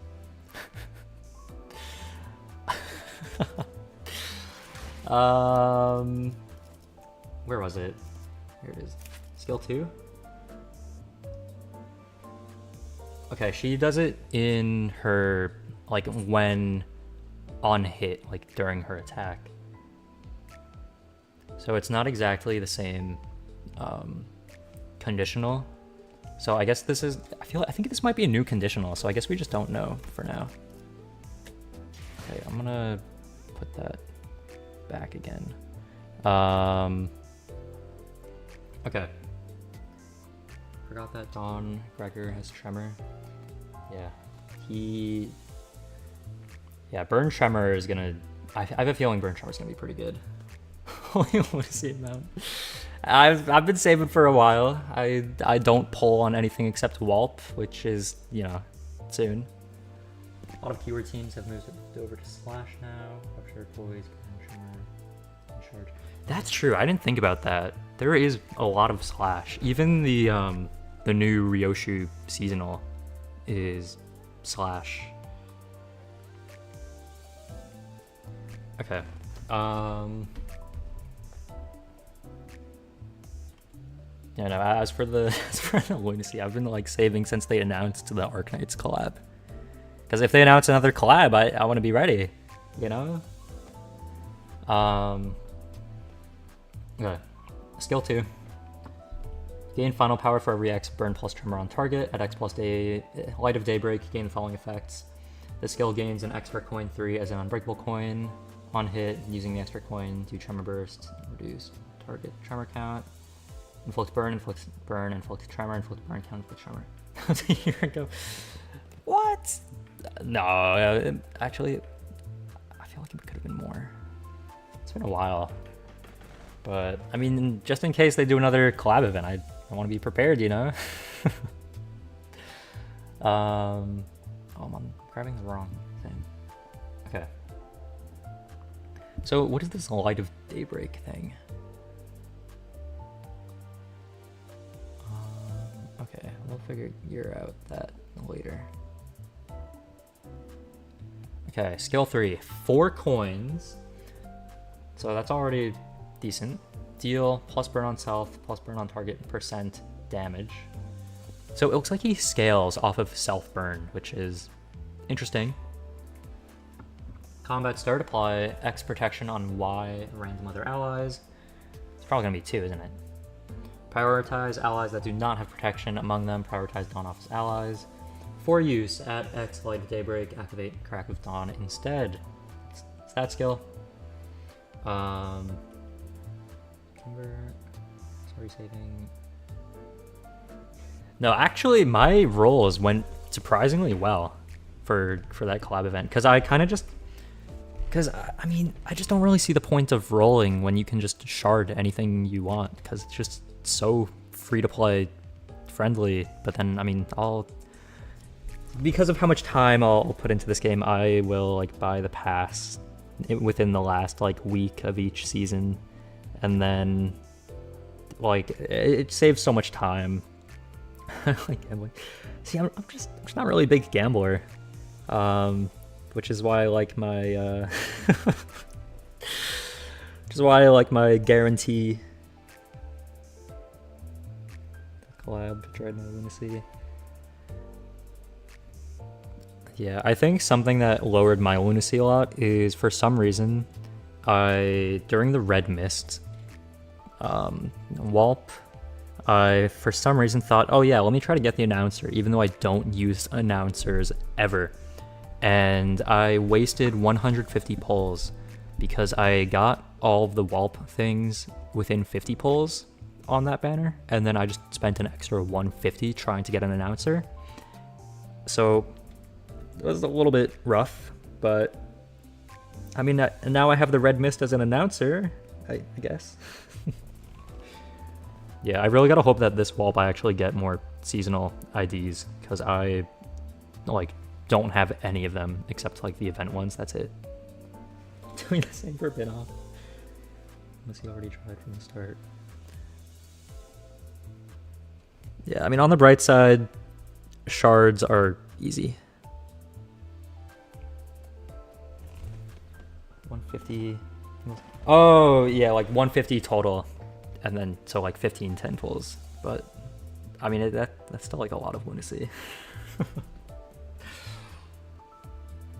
Where was it? Here it is. Skill 2. Okay, she does it in her, like, when on hit, like during her attack. So it's not exactly the same conditional. So I guess this is, I think this might be a new conditional, so I guess we just don't know for now. I'm gonna put that back again. Okay. Forgot that Gregor has Tremor. Yeah. Yeah, Burn Tremor is gonna... I have a feeling Burn Tremor is gonna be pretty good. Holy Lunacy amount. I've been saving for a while. I don't pull on anything except Walp, which is, you know, soon. A lot of keyword teams have moved over to Slash now. Upshare Poise, Burn Tremor, Charge. That's true. I didn't think about that. There is a lot of Slash. Even the new Ryoshu seasonal is Slash. Okay. Yeah, no, as for the Lunacy, I've been like saving since they announced the Arknights collab. Because if they announce another collab, I want to be ready, you know? Okay. Skill 2. Gain final power for every X burn plus tremor on target. At X plus Light of Daybreak, gain the following effects. The skill gains an extra coin 3 as an unbreakable coin. On hit, using the extra coin, do tremor burst, reduce target tremor count. Inflict burn, inflict tremor, inflict burn, count, inflict tremor. That was a year ago. What? No, actually, I feel like it could have been more. It's been a while. But, I mean, just in case they do another collab event, I want to be prepared, you know? Oh, I'm grabbing the wrong thing. Okay. So, what is this Light of Daybreak thing? Okay, we'll figure out that later. Okay, skill 3. 4 coins. So that's already decent. Deal plus burn on self, plus burn on target % damage. So it looks like he scales off of self burn, which is interesting. Combat start, apply X protection on Y random other allies. It's probably gonna be 2, isn't it? Prioritize allies that do not have protection among them. Prioritize Dawn Office allies. For use, at X Light of Daybreak, activate Crack of Dawn instead. It's that skill. Convert. Sorry, saving. No, actually, my rolls went surprisingly well for that collab event. Because I kind of just... Because, I mean, I just don't really see the point of rolling when you can just shard anything you want. Because it's just so free-to-play friendly. But then, I mean, because of how much time I'll put into this game, I will, like, buy the pass within the last, like, week of each season. And then, like, it saves so much time. Like gambling. See, I'm just not really a big gambler. Which is why I like my guarantee collab Dreadnought Lunacy. Yeah, I think something that lowered my Lunacy a lot is, for some reason, during the Red Mist Walp, I for some reason thought, oh yeah, let me try to get the announcer, even though I don't use announcers ever. And I wasted 150 pulls because I got all of the Walp things within 50 pulls on that banner, and then I just spent an extra 150 trying to get an announcer. So it was a little bit rough, but I mean, now I have the Red Mist as an announcer, I guess. Yeah, I really gotta hope that this Walp I actually get more seasonal IDs, because I, like, don't have any of them except, like, the event ones. That's it. Doing the same for Bin-Off. Unless you already tried from the start. Yeah, I mean, on the bright side, shards are easy. 150. Oh, yeah, like 150 total. And then, so like 15 10 pulls. But, I mean, that's still like a lot of Lunacy.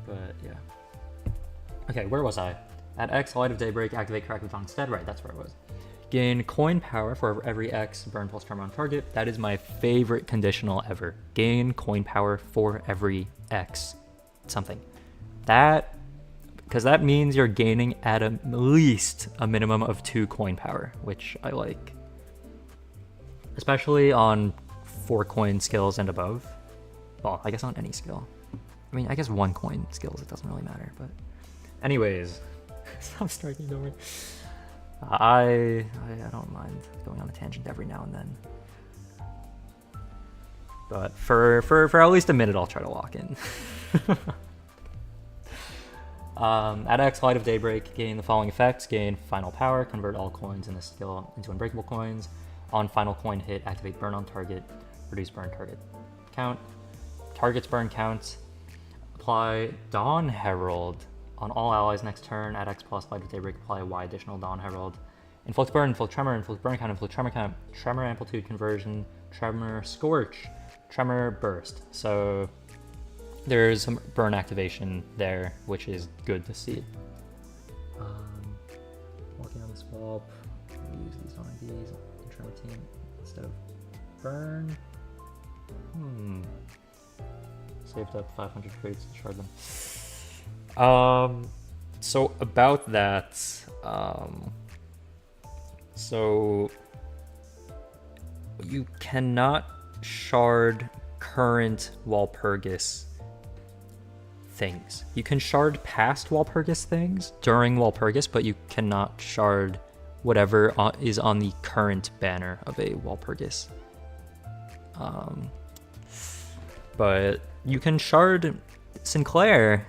But, yeah. Okay, where was I? At X, Light of Daybreak, activate Crack of Dawn instead. Right, that's where I was. Gain coin power for every X, burn plus tremor on target. That is my favorite conditional ever. Gain coin power for every X something. That because that means you're gaining at least a minimum of 2 coin power, which I like. Especially on 4 coin skills and above. Well, I guess on any skill. I mean, I guess 1 coin skills, it doesn't really matter, but... Anyways, stop striking over. I don't mind going on a tangent every now and then. But for at least a minute, I'll try to lock in. At X, Light of Daybreak, gain the following effects. Gain final power, convert all coins in this skill into unbreakable coins. On final coin hit, activate burn on target, reduce burn target count. Target's burn count. Apply Dawn Herald on all allies next turn. At X plus Light of Daybreak, apply Y additional Dawn Herald. Inflict burn, inflict tremor, inflict burn count, inflict tremor count, tremor amplitude conversion, tremor scorch, tremor burst. So there's some burn activation there, which is good to see. Walking on this wall, use these on IDs, tremor team instead of burn. Saved up 500 crates to shard them. So about that, so you cannot shard current Walpurgis things. You can shard past Walpurgis things during Walpurgis, but you cannot shard whatever is on the current banner of a Walpurgis. But you can shard Sinclair.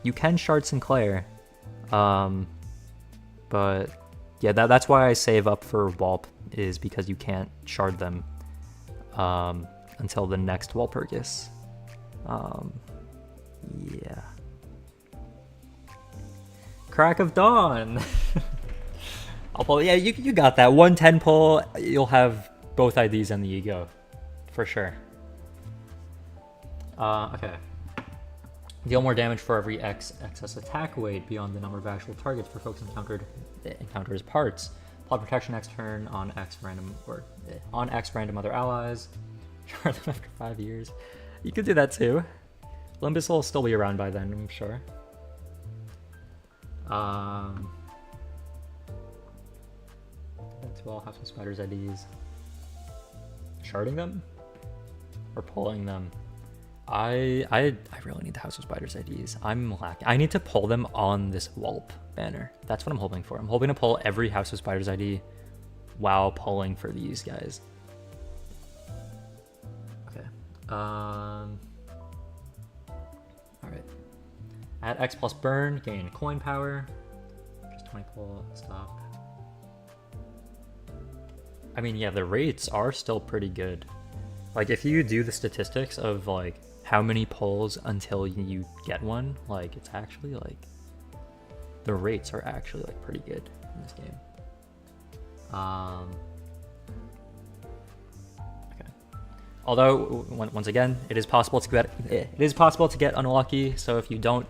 You can shard Sinclair. But yeah, that's why I save up for Walp, is because you can't shard them until the next Walpurgis. Yeah. Crack of Dawn. I'll pull. Yeah, you got that 110 pull. You'll have both IDs and the ego, for sure. Okay. Deal more damage for every excess attack weight beyond the number of actual targets for folks encountered as parts. Apply protection next turn on X random other allies. Shard them after 5 years. You could do that too. Limbus will still be around by then, I'm sure. To all House of Spiders IDs. Sharding them? Or pulling them? I really need the House of Spiders IDs. I'm lacking. I need to pull them on this Walp banner. That's what I'm hoping for. I'm hoping to pull every House of Spiders ID while pulling for these guys. Okay. Alright. At X plus burn, gain coin power. Just 20 pull, stop. I mean, yeah, the rates are still pretty good. Like, if you do the statistics of, like, how many pulls until you get one, like, it's actually, like, the rates are actually, like, pretty good in this game. Okay. Although, once again, it is possible to get unlucky, so if you don't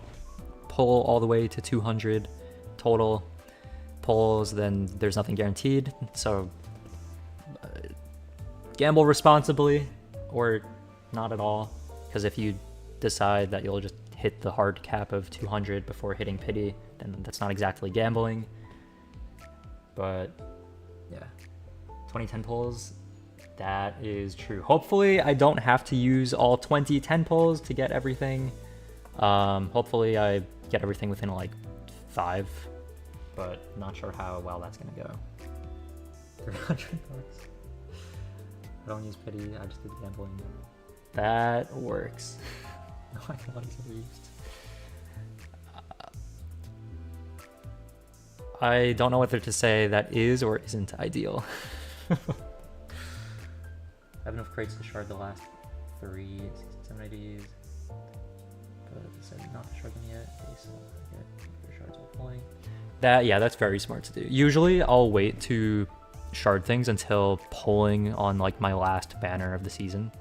pull all the way to 200 total pulls, then there's nothing guaranteed, so gamble responsibly, or not at all, because if you decide that you'll just hit the hard cap of 200 before hitting pity, then that's not exactly gambling. But yeah, 2010 pulls, that is true. Hopefully I don't have to use all 20 10 pulls to get everything. Hopefully I get everything within like 5, but not sure how well that's gonna go. 300 bucks. I don't use pity, I just did gambling. That works. No, I thought he's ever used. I don't know whether to say that is or isn't ideal. I have enough crates to shard the last 3 7 IDs. But I decided not to shard them yet. Okay, so I get shards while pulling. Yeah, that's very smart to do. Usually I'll wait to shard things until pulling on like my last banner of the season,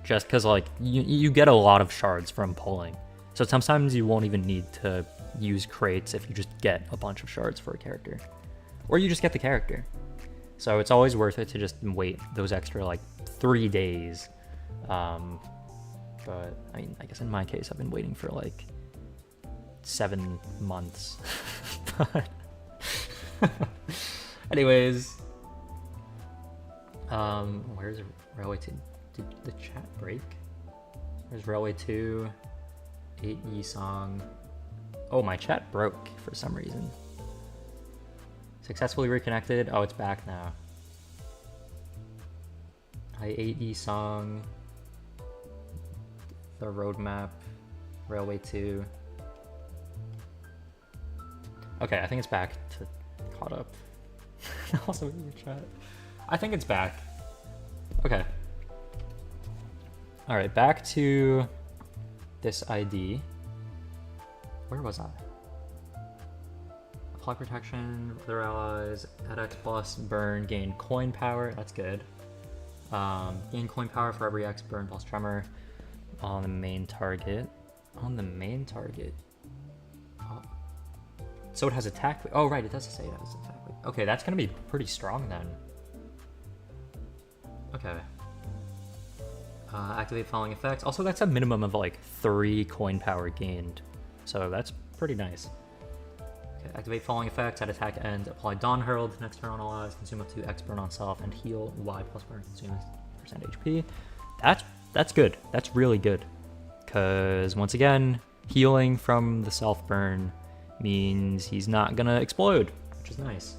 just because like you get a lot of shards from pulling, so sometimes you won't even need to use crates if you just get a bunch of shards for a character, or you just get the character. So it's always worth it to just wait those extra like 3 days. But I mean, I guess in my case I've been waiting for like 7 months. But anyways, where's Railway 2? Did the chat break? Where's Railway 2? 8 Yi Song. Oh, my chat broke for some reason. Successfully reconnected. Oh, it's back now. I 8 Yi Song. The roadmap. Railway 2. Okay, I think it's back to caught up. Also in the chat. I think it's back. Okay. Alright, back to this ID. Where was I? Apply protection for their allies. Add X plus burn, gain coin power. That's good. Gain coin power for every X burn plus tremor on the main target. On the main target. Oh. So it has attack. Oh, right, it does say it has attack. Okay, that's gonna be pretty strong then. Okay. Activate following effects. Also, that's a minimum of like 3 coin power gained. So that's pretty nice. Okay, activate following effects at attack end. Apply Dawn Herald next turn on allies. Consume up to X burn on self and heal Y plus burn. Consume % HP. That's good. That's really good. Because once again, healing from the self burn means he's not gonna explode, which is nice.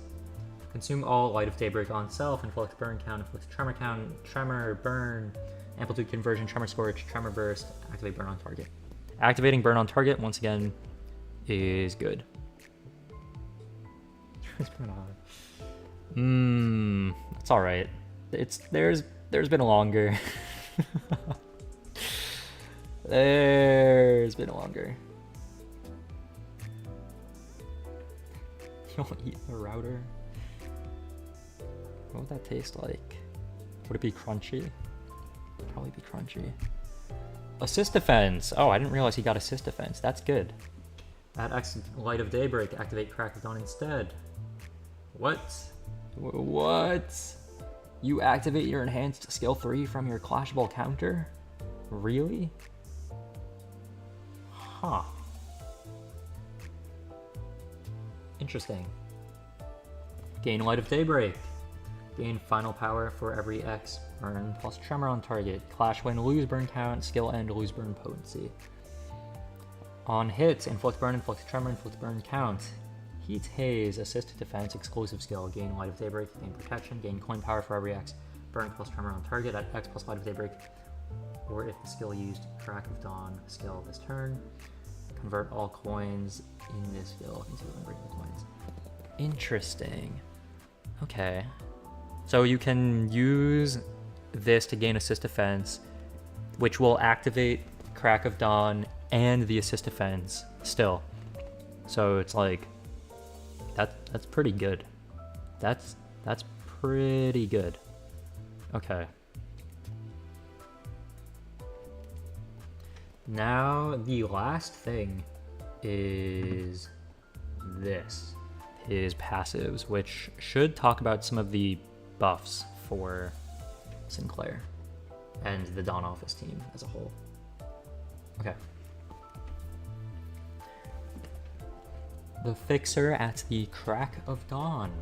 Consume all Light of Daybreak on self. Inflict burn count. Inflict tremor count. Tremor burn. Amplitude conversion. Tremor scorch. Tremor burst. Activate burn on target. Activating burn on target once again is good. That's all right. There's been a longer. There's been a longer. You don't eat the router. What would that taste like? Would it be crunchy? Probably be crunchy. Assist defense. Oh, I didn't realize he got assist defense. That's good. Add X Light of Daybreak. Activate Crack of Dawn instead. What? What? You activate your enhanced skill 3 from your Clashball counter? Really? Huh. Interesting. Gain Light of Daybreak. Gain final power for every X burn plus tremor on target. Clash win, lose burn count, skill end, lose burn potency. On hit, inflict burn, inflict tremor, inflict burn count. Heat haze, assist defense, exclusive skill. Gain Light of Daybreak, gain protection, gain coin power for every X burn plus tremor on target at X plus Light of Daybreak. Or if the skill used Crack of Dawn skill this turn. Convert all coins in this skill into unbreakable coins. Interesting. Okay. So you can use this to gain assist defense, which will activate Crack of Dawn and the assist defense still. So it's like that's pretty good. That's pretty good. Okay. Now the last thing is this. His passives, which should talk about some of the buffs for Sinclair and the Dawn Office team as a whole. Okay. The Fixer at the Crack of Dawn.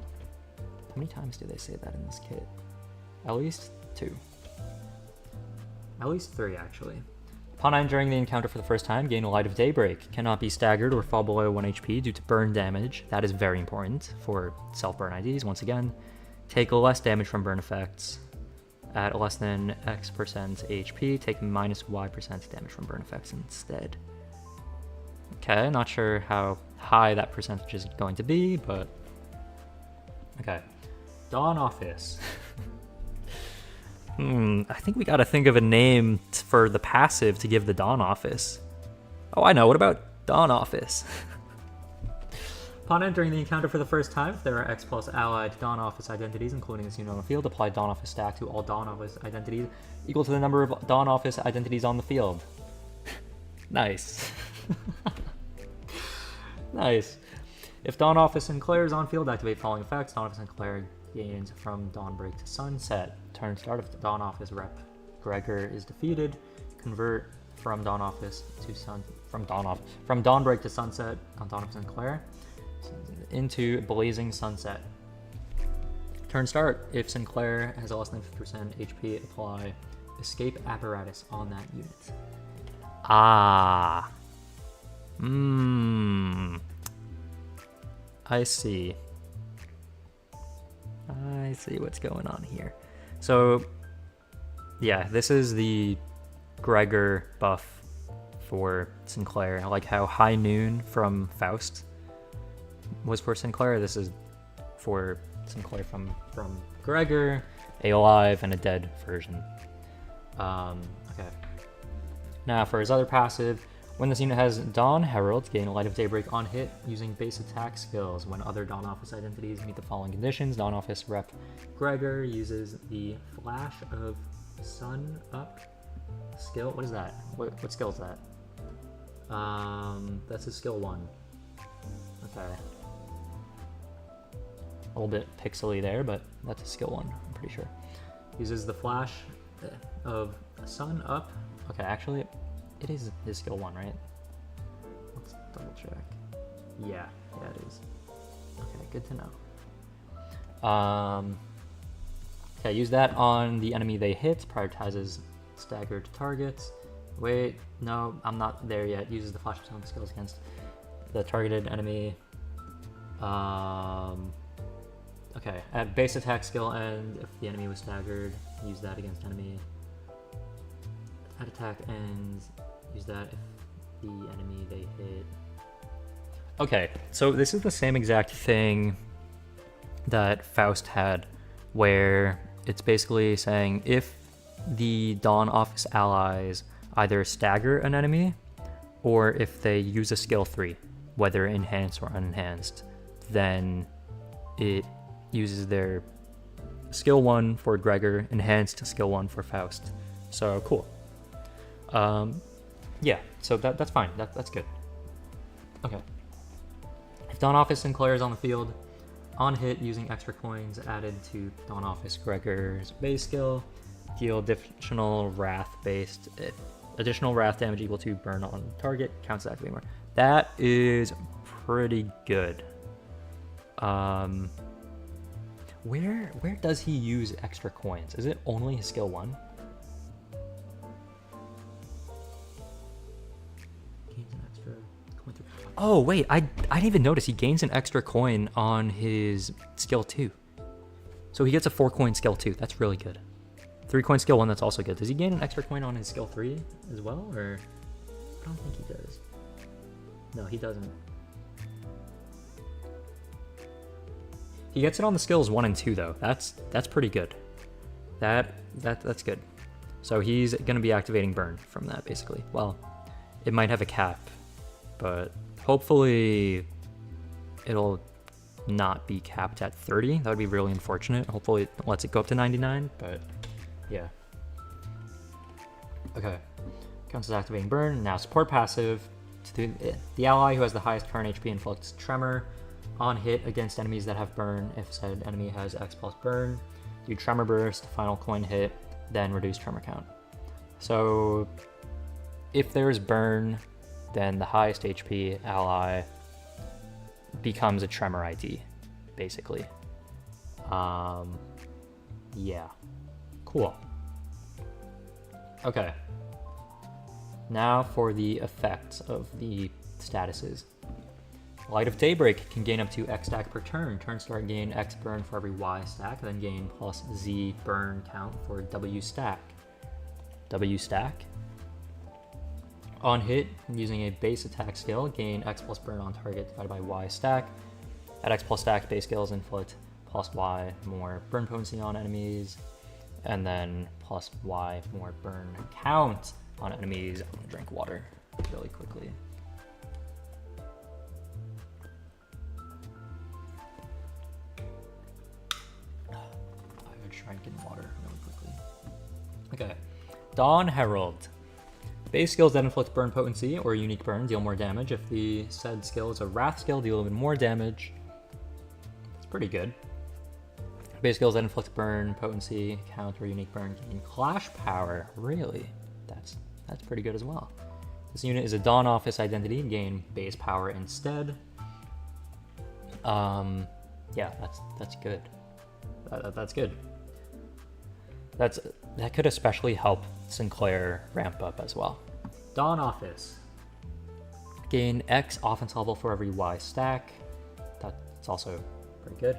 How many times do they say that in this kit? At least 2. At least 3, actually. Upon entering the encounter for the first time, gain a Light of Daybreak. Cannot be staggered or fall below 1 HP due to burn damage. That is very important for self-burn IDs, once again. Take less damage from burn effects. At less than X% HP, take minus Y% damage from burn effects instead. Okay, not sure how high that percentage is going to be, but... Okay. Dawn Office. I think we gotta think of a name for the passive to give the Dawn Office. Oh, I know. What about Dawn Office? Upon entering the encounter for the first time, if there are X plus allied Dawn Office identities, including this unit on the field, apply Dawn Office stack to all Dawn Office identities equal to the number of Dawn Office identities on the field. Nice. Nice. If Dawn Office Sinclair is on field, activate following effects. Dawn Office Sinclair gains from Dawnbreak to Sunset. Turn start of the Dawn Office rep Gregor is defeated. Convert from Dawn Office to from Dawnbreak to Sunset on Dawn of Sinclair into Blazing Sunset. Turn start. If Sinclair has less than 50% HP, apply Escape Apparatus on that unit. Ah. I see. I see what's going on here. So, yeah, this is the Gregor buff for Sinclair. Like how High Noon from Faust was for Sinclair. This is for Sinclair from Gregor, a alive and a dead version. Okay. Now for his other passive, when this unit has Dawn Herald, gain Light of Daybreak on hit using base attack skills. When other Dawn Office identities meet the following conditions, Dawn Office Rep Gregor uses the Flash of Sun Up skill. What is that? What skill is that? That's his skill 1. Okay. A little bit pixely there, but that's a skill 1, I'm pretty sure. Uses the Flash of Sun Up. Okay, actually, it is his skill 1, right? Let's double check. Yeah, it is. Okay, good to know. Okay, use that on the enemy they hit. Prioritizes staggered targets. Wait, no, I'm not there yet. Uses the Flash of Sun skills against the targeted enemy. Okay, at base attack skill end, if the enemy was staggered, use that against enemy. At attack ends, use that if the enemy they hit. Okay, so this is the same exact thing that Faust had, where it's basically saying if the Dawn Office allies either stagger an enemy, or if they use a skill 3, whether enhanced or unenhanced, then it uses their skill 1 for Gregor, enhanced skill 1 for Faust. So cool. Yeah, so that's fine. That's good. Okay. If Dawn Office Sinclair is on the field, on hit using extra coins added to Dawn Office Gregor's base skill, deal additional wrath damage equal to burn on target, counts activate more. That is pretty good. Where does he use extra coins? Is it only his skill 1? Gains an extra coin. Oh wait, I didn't even notice he gains an extra coin on his skill 2. So he gets a 4-coin skill 2. That's really good. 3-coin skill 1. That's also good. Does he gain an extra coin on his skill 3 as well, or I don't think he does. No, he doesn't. He gets it on the skills 1 and 2 though. That's pretty good. That's good. So he's gonna be activating burn from that basically. Well, it might have a cap, but hopefully it'll not be capped at 30. That would be really unfortunate. Hopefully it lets it go up to 99, but yeah. Okay. Counts as activating burn. Now support passive. To the ally who has the highest current HP inflicts Tremor on hit against enemies that have burn. If said enemy has X plus burn, do Tremor Burst, final coin hit, then reduce Tremor count. So if there's burn, then the highest HP ally becomes a Tremor ID, basically. Yeah. Cool. Okay. Now for the effects of the statuses. Light of Daybreak can gain up to X stack per turn. Turn start gain X burn for every Y stack, then gain plus Z burn count for W stack. W stack. On hit, using a base attack skill, gain X plus burn on target divided by Y stack. At X plus stack, base skills inflict plus Y more burn potency on enemies, and then plus Y more burn count on enemies. I'm gonna drink water really quickly. Drinking water really quickly. Okay. Dawn Herald. Base skills that inflict burn potency or unique burn deal more damage. If the said skill is a wrath skill, deal even more damage. It's pretty good. Base skills that inflict burn potency, count, or unique burn gain clash power. Really? That's pretty good as well. This unit is a Dawn Office identity, gain base power instead. Yeah, that's good. That's good. That could especially help Sinclair ramp up as well. Dawn Office. Gain X offense level for every Y stack. That's also pretty good.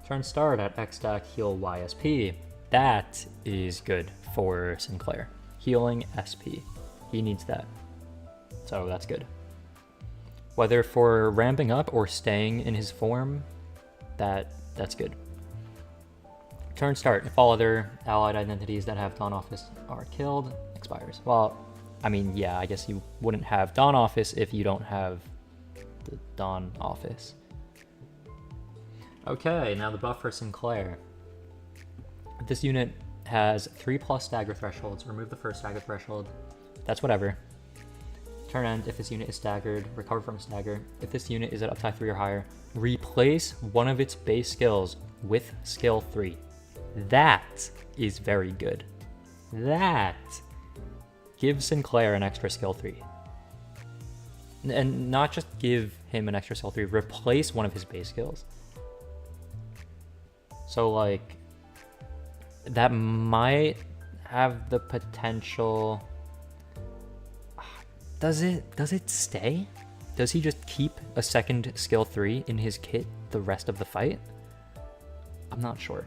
Turn start at X stack, heal Y SP. That is good for Sinclair. Healing SP. He needs that. So that's good. Whether for ramping up or staying in his form, that's good. Turn start. If all other allied identities that have Dawn Office are killed, expires. Well, I mean, yeah, I guess you wouldn't have Dawn Office if you don't have the Dawn Office. Okay, now the buff for Sinclair. This unit has 3+ stagger thresholds. Remove the first stagger threshold. That's whatever. Turn end, if this unit is staggered, recover from stagger. If this unit is at uptime 3 or higher, replace one of its base skills with skill 3. That is very good. That gives Sinclair an extra skill 3. And not just give him an extra skill 3, replace one of his base skills. So like, that might have the potential. Does it stay? Does he just keep a second skill 3 in his kit the rest of the fight? I'm not sure.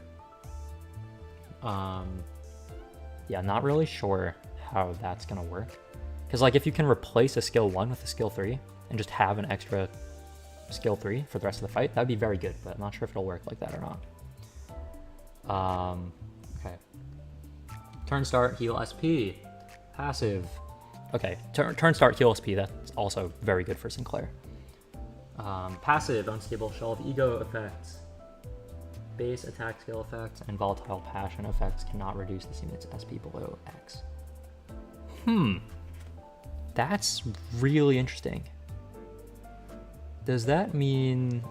Yeah, not really sure how that's gonna work. Because like, if you can replace a skill 1 with a skill 3 and just have an extra skill 3 for the rest of the fight, that'd be very good, but I'm not sure if it'll work like that or not. Okay. Turn start, heal SP. Passive. Okay, turn start, heal SP, that's also very good for Sinclair. Passive, unstable shell of ego effects. Base attack skill effects and volatile passion effects cannot reduce this unit's SP below X. That's really interesting. Does that mean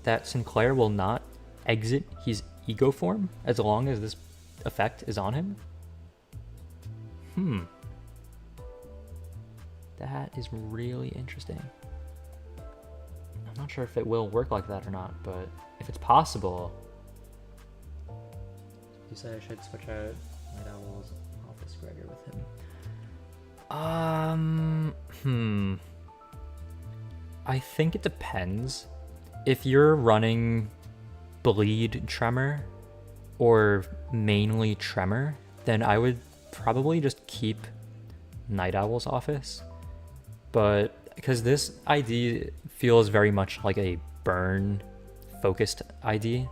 that Sinclair will not exit his ego form as long as this effect is on him? That is really interesting. I'm not sure if it will work like that or not, but if it's possible, you say I should switch out Night Owl's Office Gregor with him. I think it depends. If you're running Bleed Tremor or mainly Tremor, then I would probably just keep Night Owl's Office. But because this ID feels very much like a burn focused ID,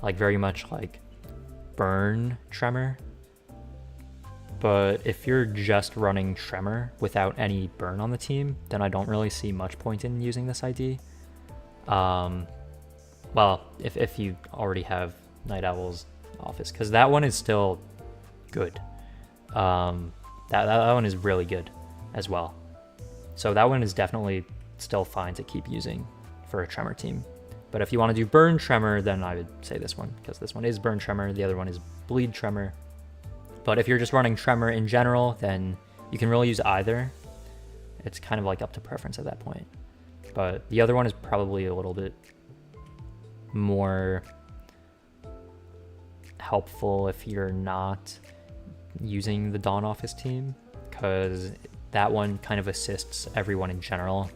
like very much like burn Tremor. But if you're just running Tremor without any burn on the team, then I don't really see much point in using this ID. Well, if you already have Night Owl's Office, because that one is still good. That one is really good as well. So that one is definitely still fine to keep using for a Tremor team. But if you want to do Burn Tremor, then I would say this one, because this one is Burn Tremor, the other one is Bleed Tremor. But if you're just running Tremor in general, then you can really use either. It's kind of like up to preference at that point. But the other one is probably a little bit more helpful if you're not using the Dawn Office team, because that one kind of assists everyone in general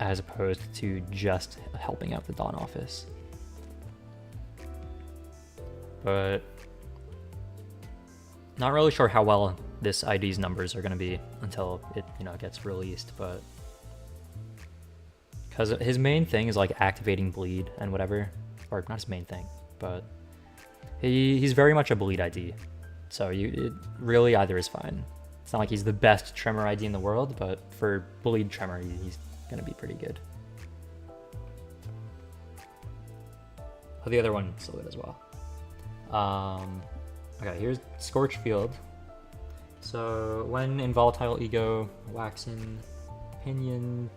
as opposed to just helping out the Dawn Office. But not really sure how well this ID's numbers are going to be until it, gets released, but because his main thing is like activating bleed and whatever, or not his main thing, but he's very much a bleed ID, so it really either is fine. It's not like he's the best Tremor ID in the world, but for bleed Tremor, he's gonna be pretty good. But the other one's still good as well. Okay, here's Scorch Field. So when in Volatile Ego, Waxen, Pinion,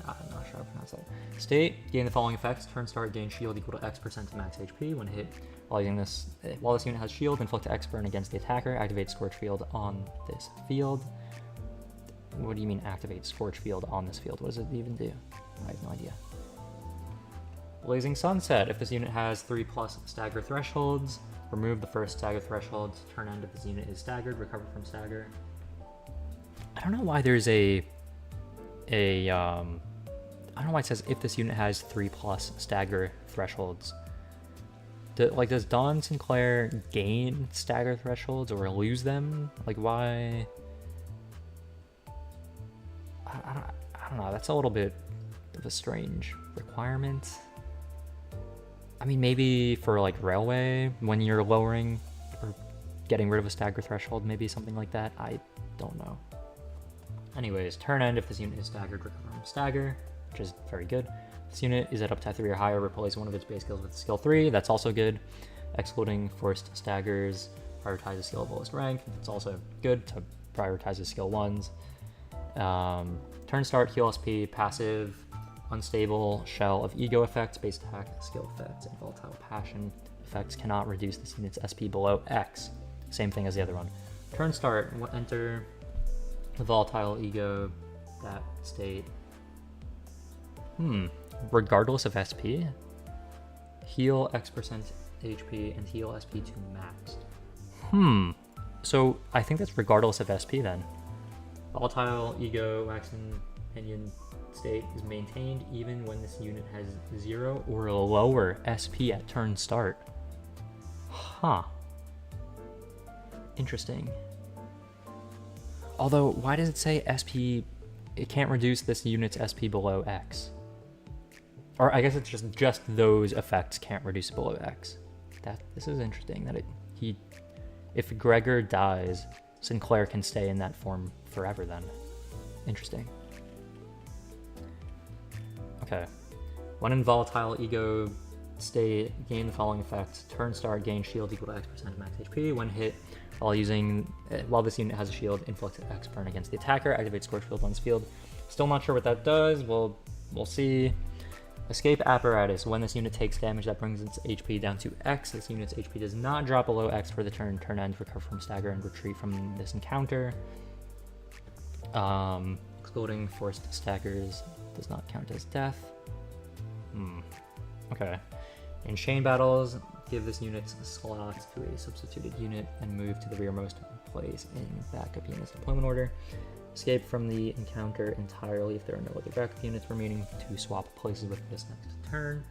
I'm not sure how to pronounce that. State, gain the following effects. Turn start, gain shield equal to X% to max HP. When hit while this unit has shield, inflict X burn against the attacker. Activate Scorch Field on this field. What do you mean activate Scorch Field on this field? What does it even do? I have no idea. Blazing Sunset. If this unit has 3+ stagger thresholds, remove the first stagger threshold. Turn end if this unit is staggered. Recover from stagger. I don't know why there's I don't know why it says if this unit has 3+ stagger thresholds. Does Dawn Sinclair gain stagger thresholds or lose them? Like, why? I don't know. That's a little bit of a strange requirement. I mean, maybe for like Railway, when you're lowering or getting rid of a stagger threshold, maybe something like that. I don't know. Anyways, turn end if this unit is staggered, recover from stagger, which is very good. If this unit is at uptime 3 or higher, replace one of its base skills with skill 3. That's also good. Excluding forced staggers, prioritize the skill of lowest rank. It's also good to prioritize the skill 1s. Turn start, heal SP, passive, unstable, shell of ego effects, base attack, skill effects, and volatile passion effects cannot reduce this unit's SP below X. Same thing as the other one. Turn start, enter the volatile ego, that state. Regardless of SP, heal X% HP and heal SP to max. So I think that's regardless of SP then. Volatile ego, waxen pinion state is maintained even when this unit has 0 or lower SP at turn start. Huh. Interesting. Although, why does it say SP? It can't reduce this unit's SP below X. Or I guess it's just those effects can't reduce it below X. This is interesting that if Gregor dies, Sinclair can stay in that form forever then. Interesting. Okay. When in volatile ego state, gain the following effects. Turn start, gain shield equal to X% max HP. When hit, while this unit has a shield, inflict X burn against the attacker. Activate Scorch Field on this field. Still not sure what that does. We'll see. Escape apparatus. When this unit takes damage, that brings its HP down to X. This unit's HP does not drop below X for the turn. Turn end, recover from stagger, and retreat from this encounter. Excluding forced staggers does not count as death. Okay. In chain battles, give this unit's slots to a substituted unit and move to the rearmost place in backup unit's deployment order. Escape from the encounter entirely if there are no other backup units remaining to swap places with this next turn.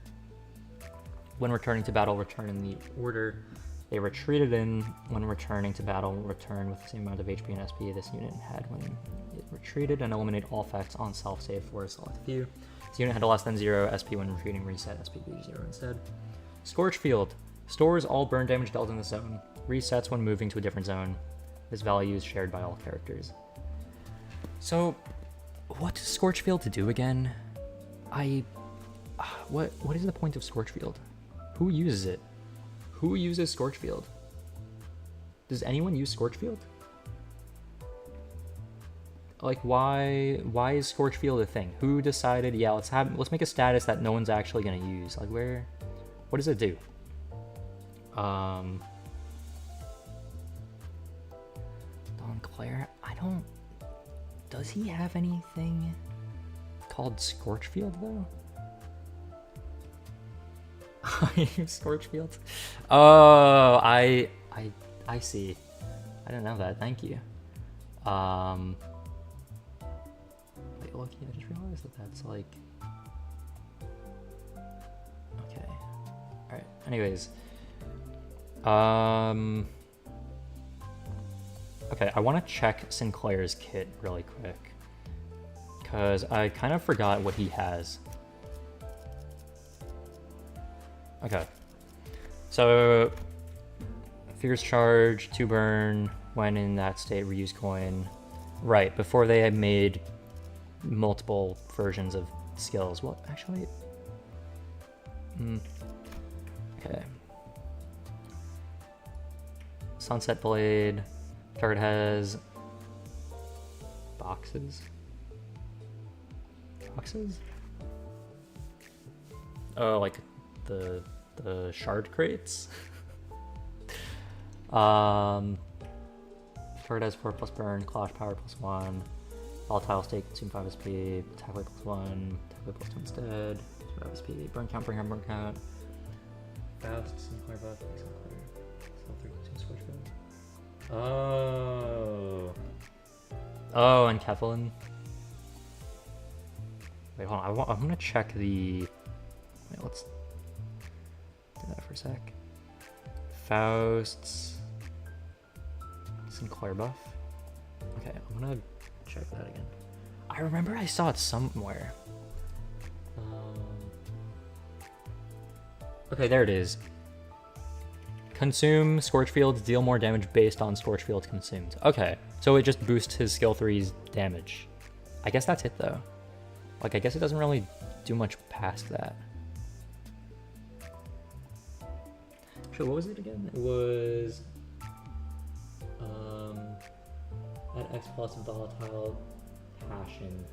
When returning to battle, return in the order they retreated in. When returning to battle, return with the same amount of HP and SP this unit had when it retreated, and eliminate all effects on self-save for a select few. This unit had less than 0 SP when retreating, reset SP to 0 instead. Scorch Field. Stores all burn damage dealt in the zone. Resets when moving to a different zone. This value is shared by all characters. So, what does Scorch Field to do again? What is the point of Scorch Field? Who uses it? Who uses Scorch Field? Does anyone use Scorch Field? Like, why is Scorch Field a thing? Who decided, yeah, let's make a status that no one's actually gonna use? Like, what does it do? Don Claire, does he have anything called Scorch Field though? Scorch Field? Oh, I see. I didn't know that. Thank you. Wait, look, I just realized that's like. Okay. All right. Anyways. Okay, I want to check Sinclair's kit really quick, because I kind of forgot what he has. Okay, so Fierce Charge, 2 burn, when in that state, reuse coin. Right, before they had made multiple versions of skills. Well, actually, okay. Sunset Blade. Target has boxes. Oh, like the shard crates. Target has 4+ burn, clash power +1. Volatile state, consume 5 SP, attack weight +1, attack weight +2 instead, 5 SP, burn count, burn count. Faust, Sinclair buff, Sinclair. Skill 3, consume Scorch Field. Oh. Oh, and Keflin. Wait, hold on. I'm gonna check the. Wait, let's do that for a sec. Faust's Sinclair buff. Okay, I'm gonna check that again. I remember I saw it somewhere. Okay, there it is. Consume Scorch Fields, deal more damage based on Scorch Fields consumed. Okay, so it just boosts his skill 3's damage. I guess that's it though. Like, I guess it doesn't really do much past that. Actually, what was it again? It was at X plus volatile passion,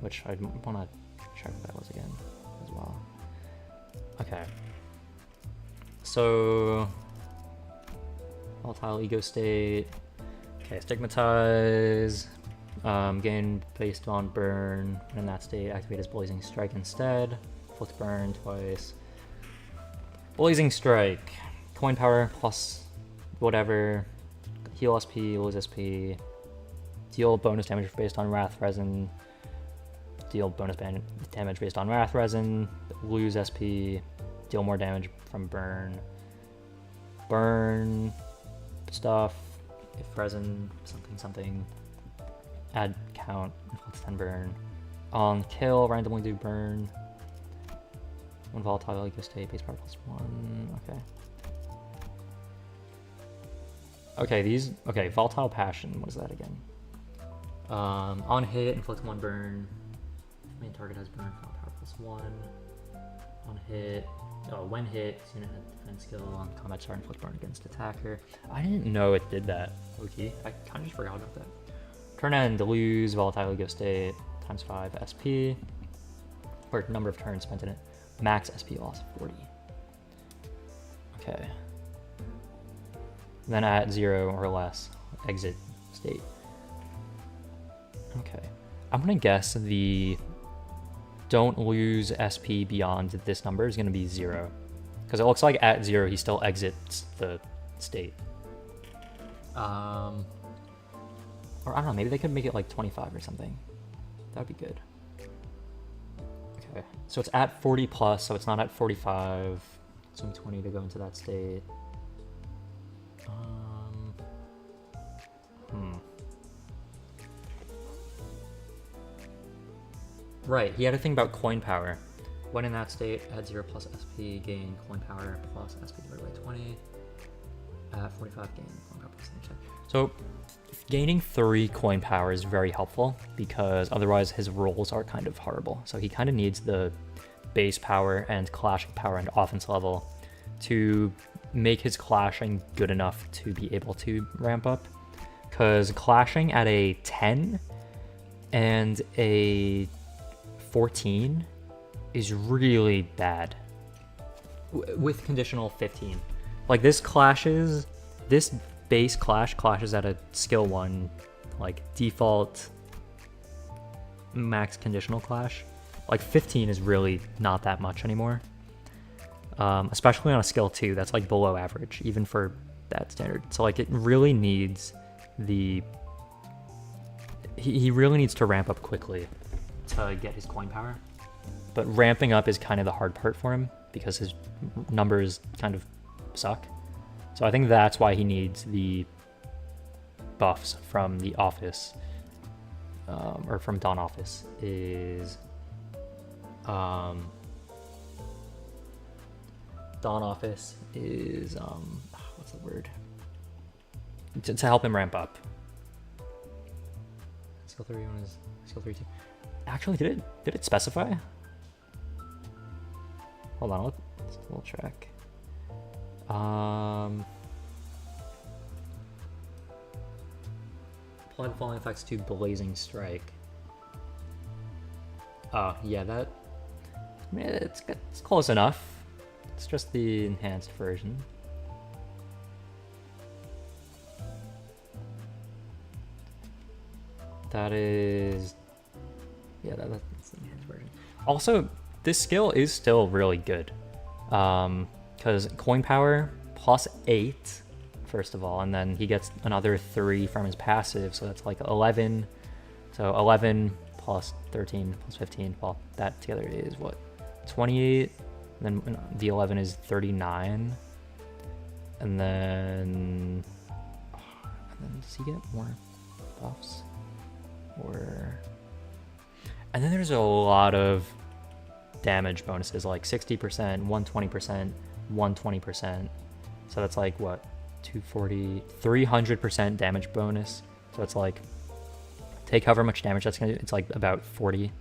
which I want to check what that was again as well. Okay. So volatile ego state. Okay, stigmatize. Gain based on burn. When in that state, activate his blazing strike instead. Flick burn twice. Blazing strike. Coin power plus whatever. Heal SP, lose SP. Deal bonus damage based on wrath resin. Deal bonus damage based on wrath resin. Lose SP. Deal more damage from burn. Burn stuff. If resin something. Add count. Inflicts 10 burn. On kill, randomly do burn. One volatile ego state, base power +1. Okay. Okay, these. Okay, volatile passion. What is that again? On hit, inflict 1 burn. Main target has burn, power +1. On hit. Oh, when hit, unit has defense skill on combat start, inflict burn against attacker. I didn't know it did that. Okay, I kind of just forgot about that. Turn end, lose volatile ego state times 5 SP, or number of turns spent in it. Max SP loss 40. Okay. Then at 0 or less, exit state. Okay. I'm gonna guess the don't lose SP beyond this number is gonna be 0. Because it looks like at 0 he still exits the state. Or I don't know, maybe they could make it like 25 or something. That would be good. Okay, so it's at 40 plus, so it's not at 45. Assume 20 to go into that state. Right, he had to think about coin power. When in that state, add 0 plus SP, gain coin power plus SP divided by 20. At 45, gain coin power plus 10%. So gaining 3 coin power is very helpful because otherwise his rolls are kind of horrible. So he kind of needs the base power and clashing power and offense level to make his clashing good enough to be able to ramp up. Because clashing at a 10 and a 14 is really bad with conditional 15. Like this base clash clashes at a skill 1, like default max conditional clash. Like 15 is really not that much anymore. Especially on a skill 2, that's like below average, even for that standard. So like it really needs he really needs to ramp up quickly to get his coin power. But ramping up is kind of the hard part for him because his numbers kind of suck. So I think that's why he needs the buffs from the office, or from Dawn Office, is Dawn Office is what's the word? To help him ramp up. Skill 3 one is skill 3 2. Actually, did it specify? Hold on, we'll check. Apply the following effects to Blazing Strike. Oh, yeah, that. I mean, it's close enough. It's just the enhanced version. That is, yeah, that's the enhanced version. Also, this skill is still really good, because coin power plus 8, first of all, and then he gets another 3 from his passive, so that's like 11. So 11 plus 13 plus 15, well, that together is what, 28, and then the 11 is 39, and then does he get more buffs? Or, and then there's a lot of damage bonuses, like 60%, 120%, 120%. So that's like what, 240, 300% damage bonus. So it's like, take however much damage that's gonna do. It's like about 40,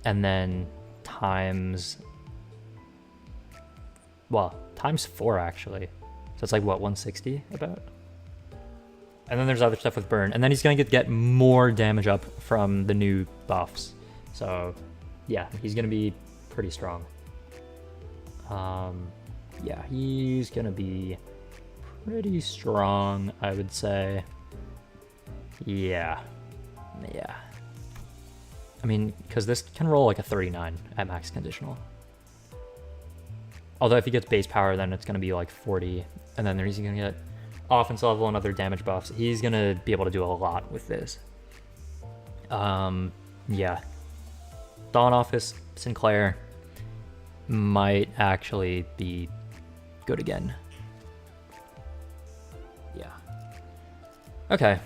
and then times 4 actually. So it's like what, 160 about. And then there's other stuff with burn, and then he's gonna get more damage up from the new buffs. So yeah, he's gonna be pretty strong. Yeah, he's gonna be pretty strong, I would say. Yeah. I mean, because this can roll like a 39 at max conditional. Although if he gets base power, then it's gonna be like 40, and then he's gonna get offense level and other damage buffs. He's gonna be able to do a lot with this. Yeah. Dawn Office Sinclair might actually be good again. Yeah. Okay.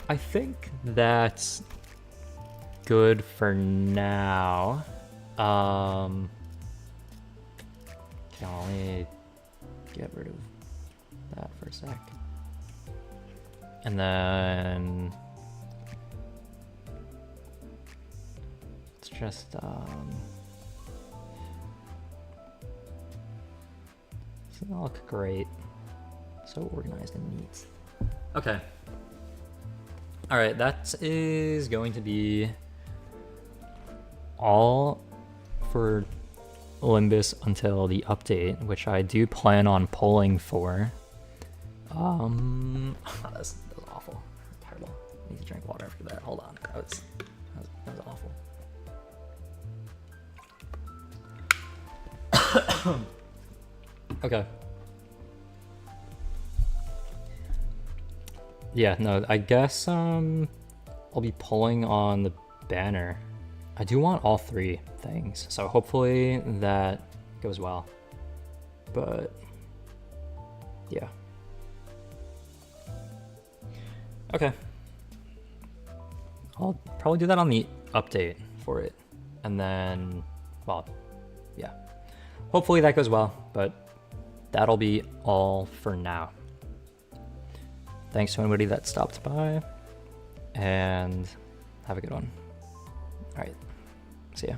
I think that's good for now. Okay, let me get rid of that for a sec. And then it's just doesn't look great. So organized and neat. Okay. All right, that is going to be all for Limbus until the update, which I do plan on pulling for. That was awful. Terrible. I need to drink water after that. Hold on. That was awful. Okay. Yeah, no, I guess I'll be pulling on the banner. I do want all 3 things, so hopefully that goes well. But yeah. Okay. I'll probably do that on the update for it. And then, well, yeah. Hopefully that goes well, but that'll be all for now. Thanks to anybody that stopped by, and have a good one. All right, see ya.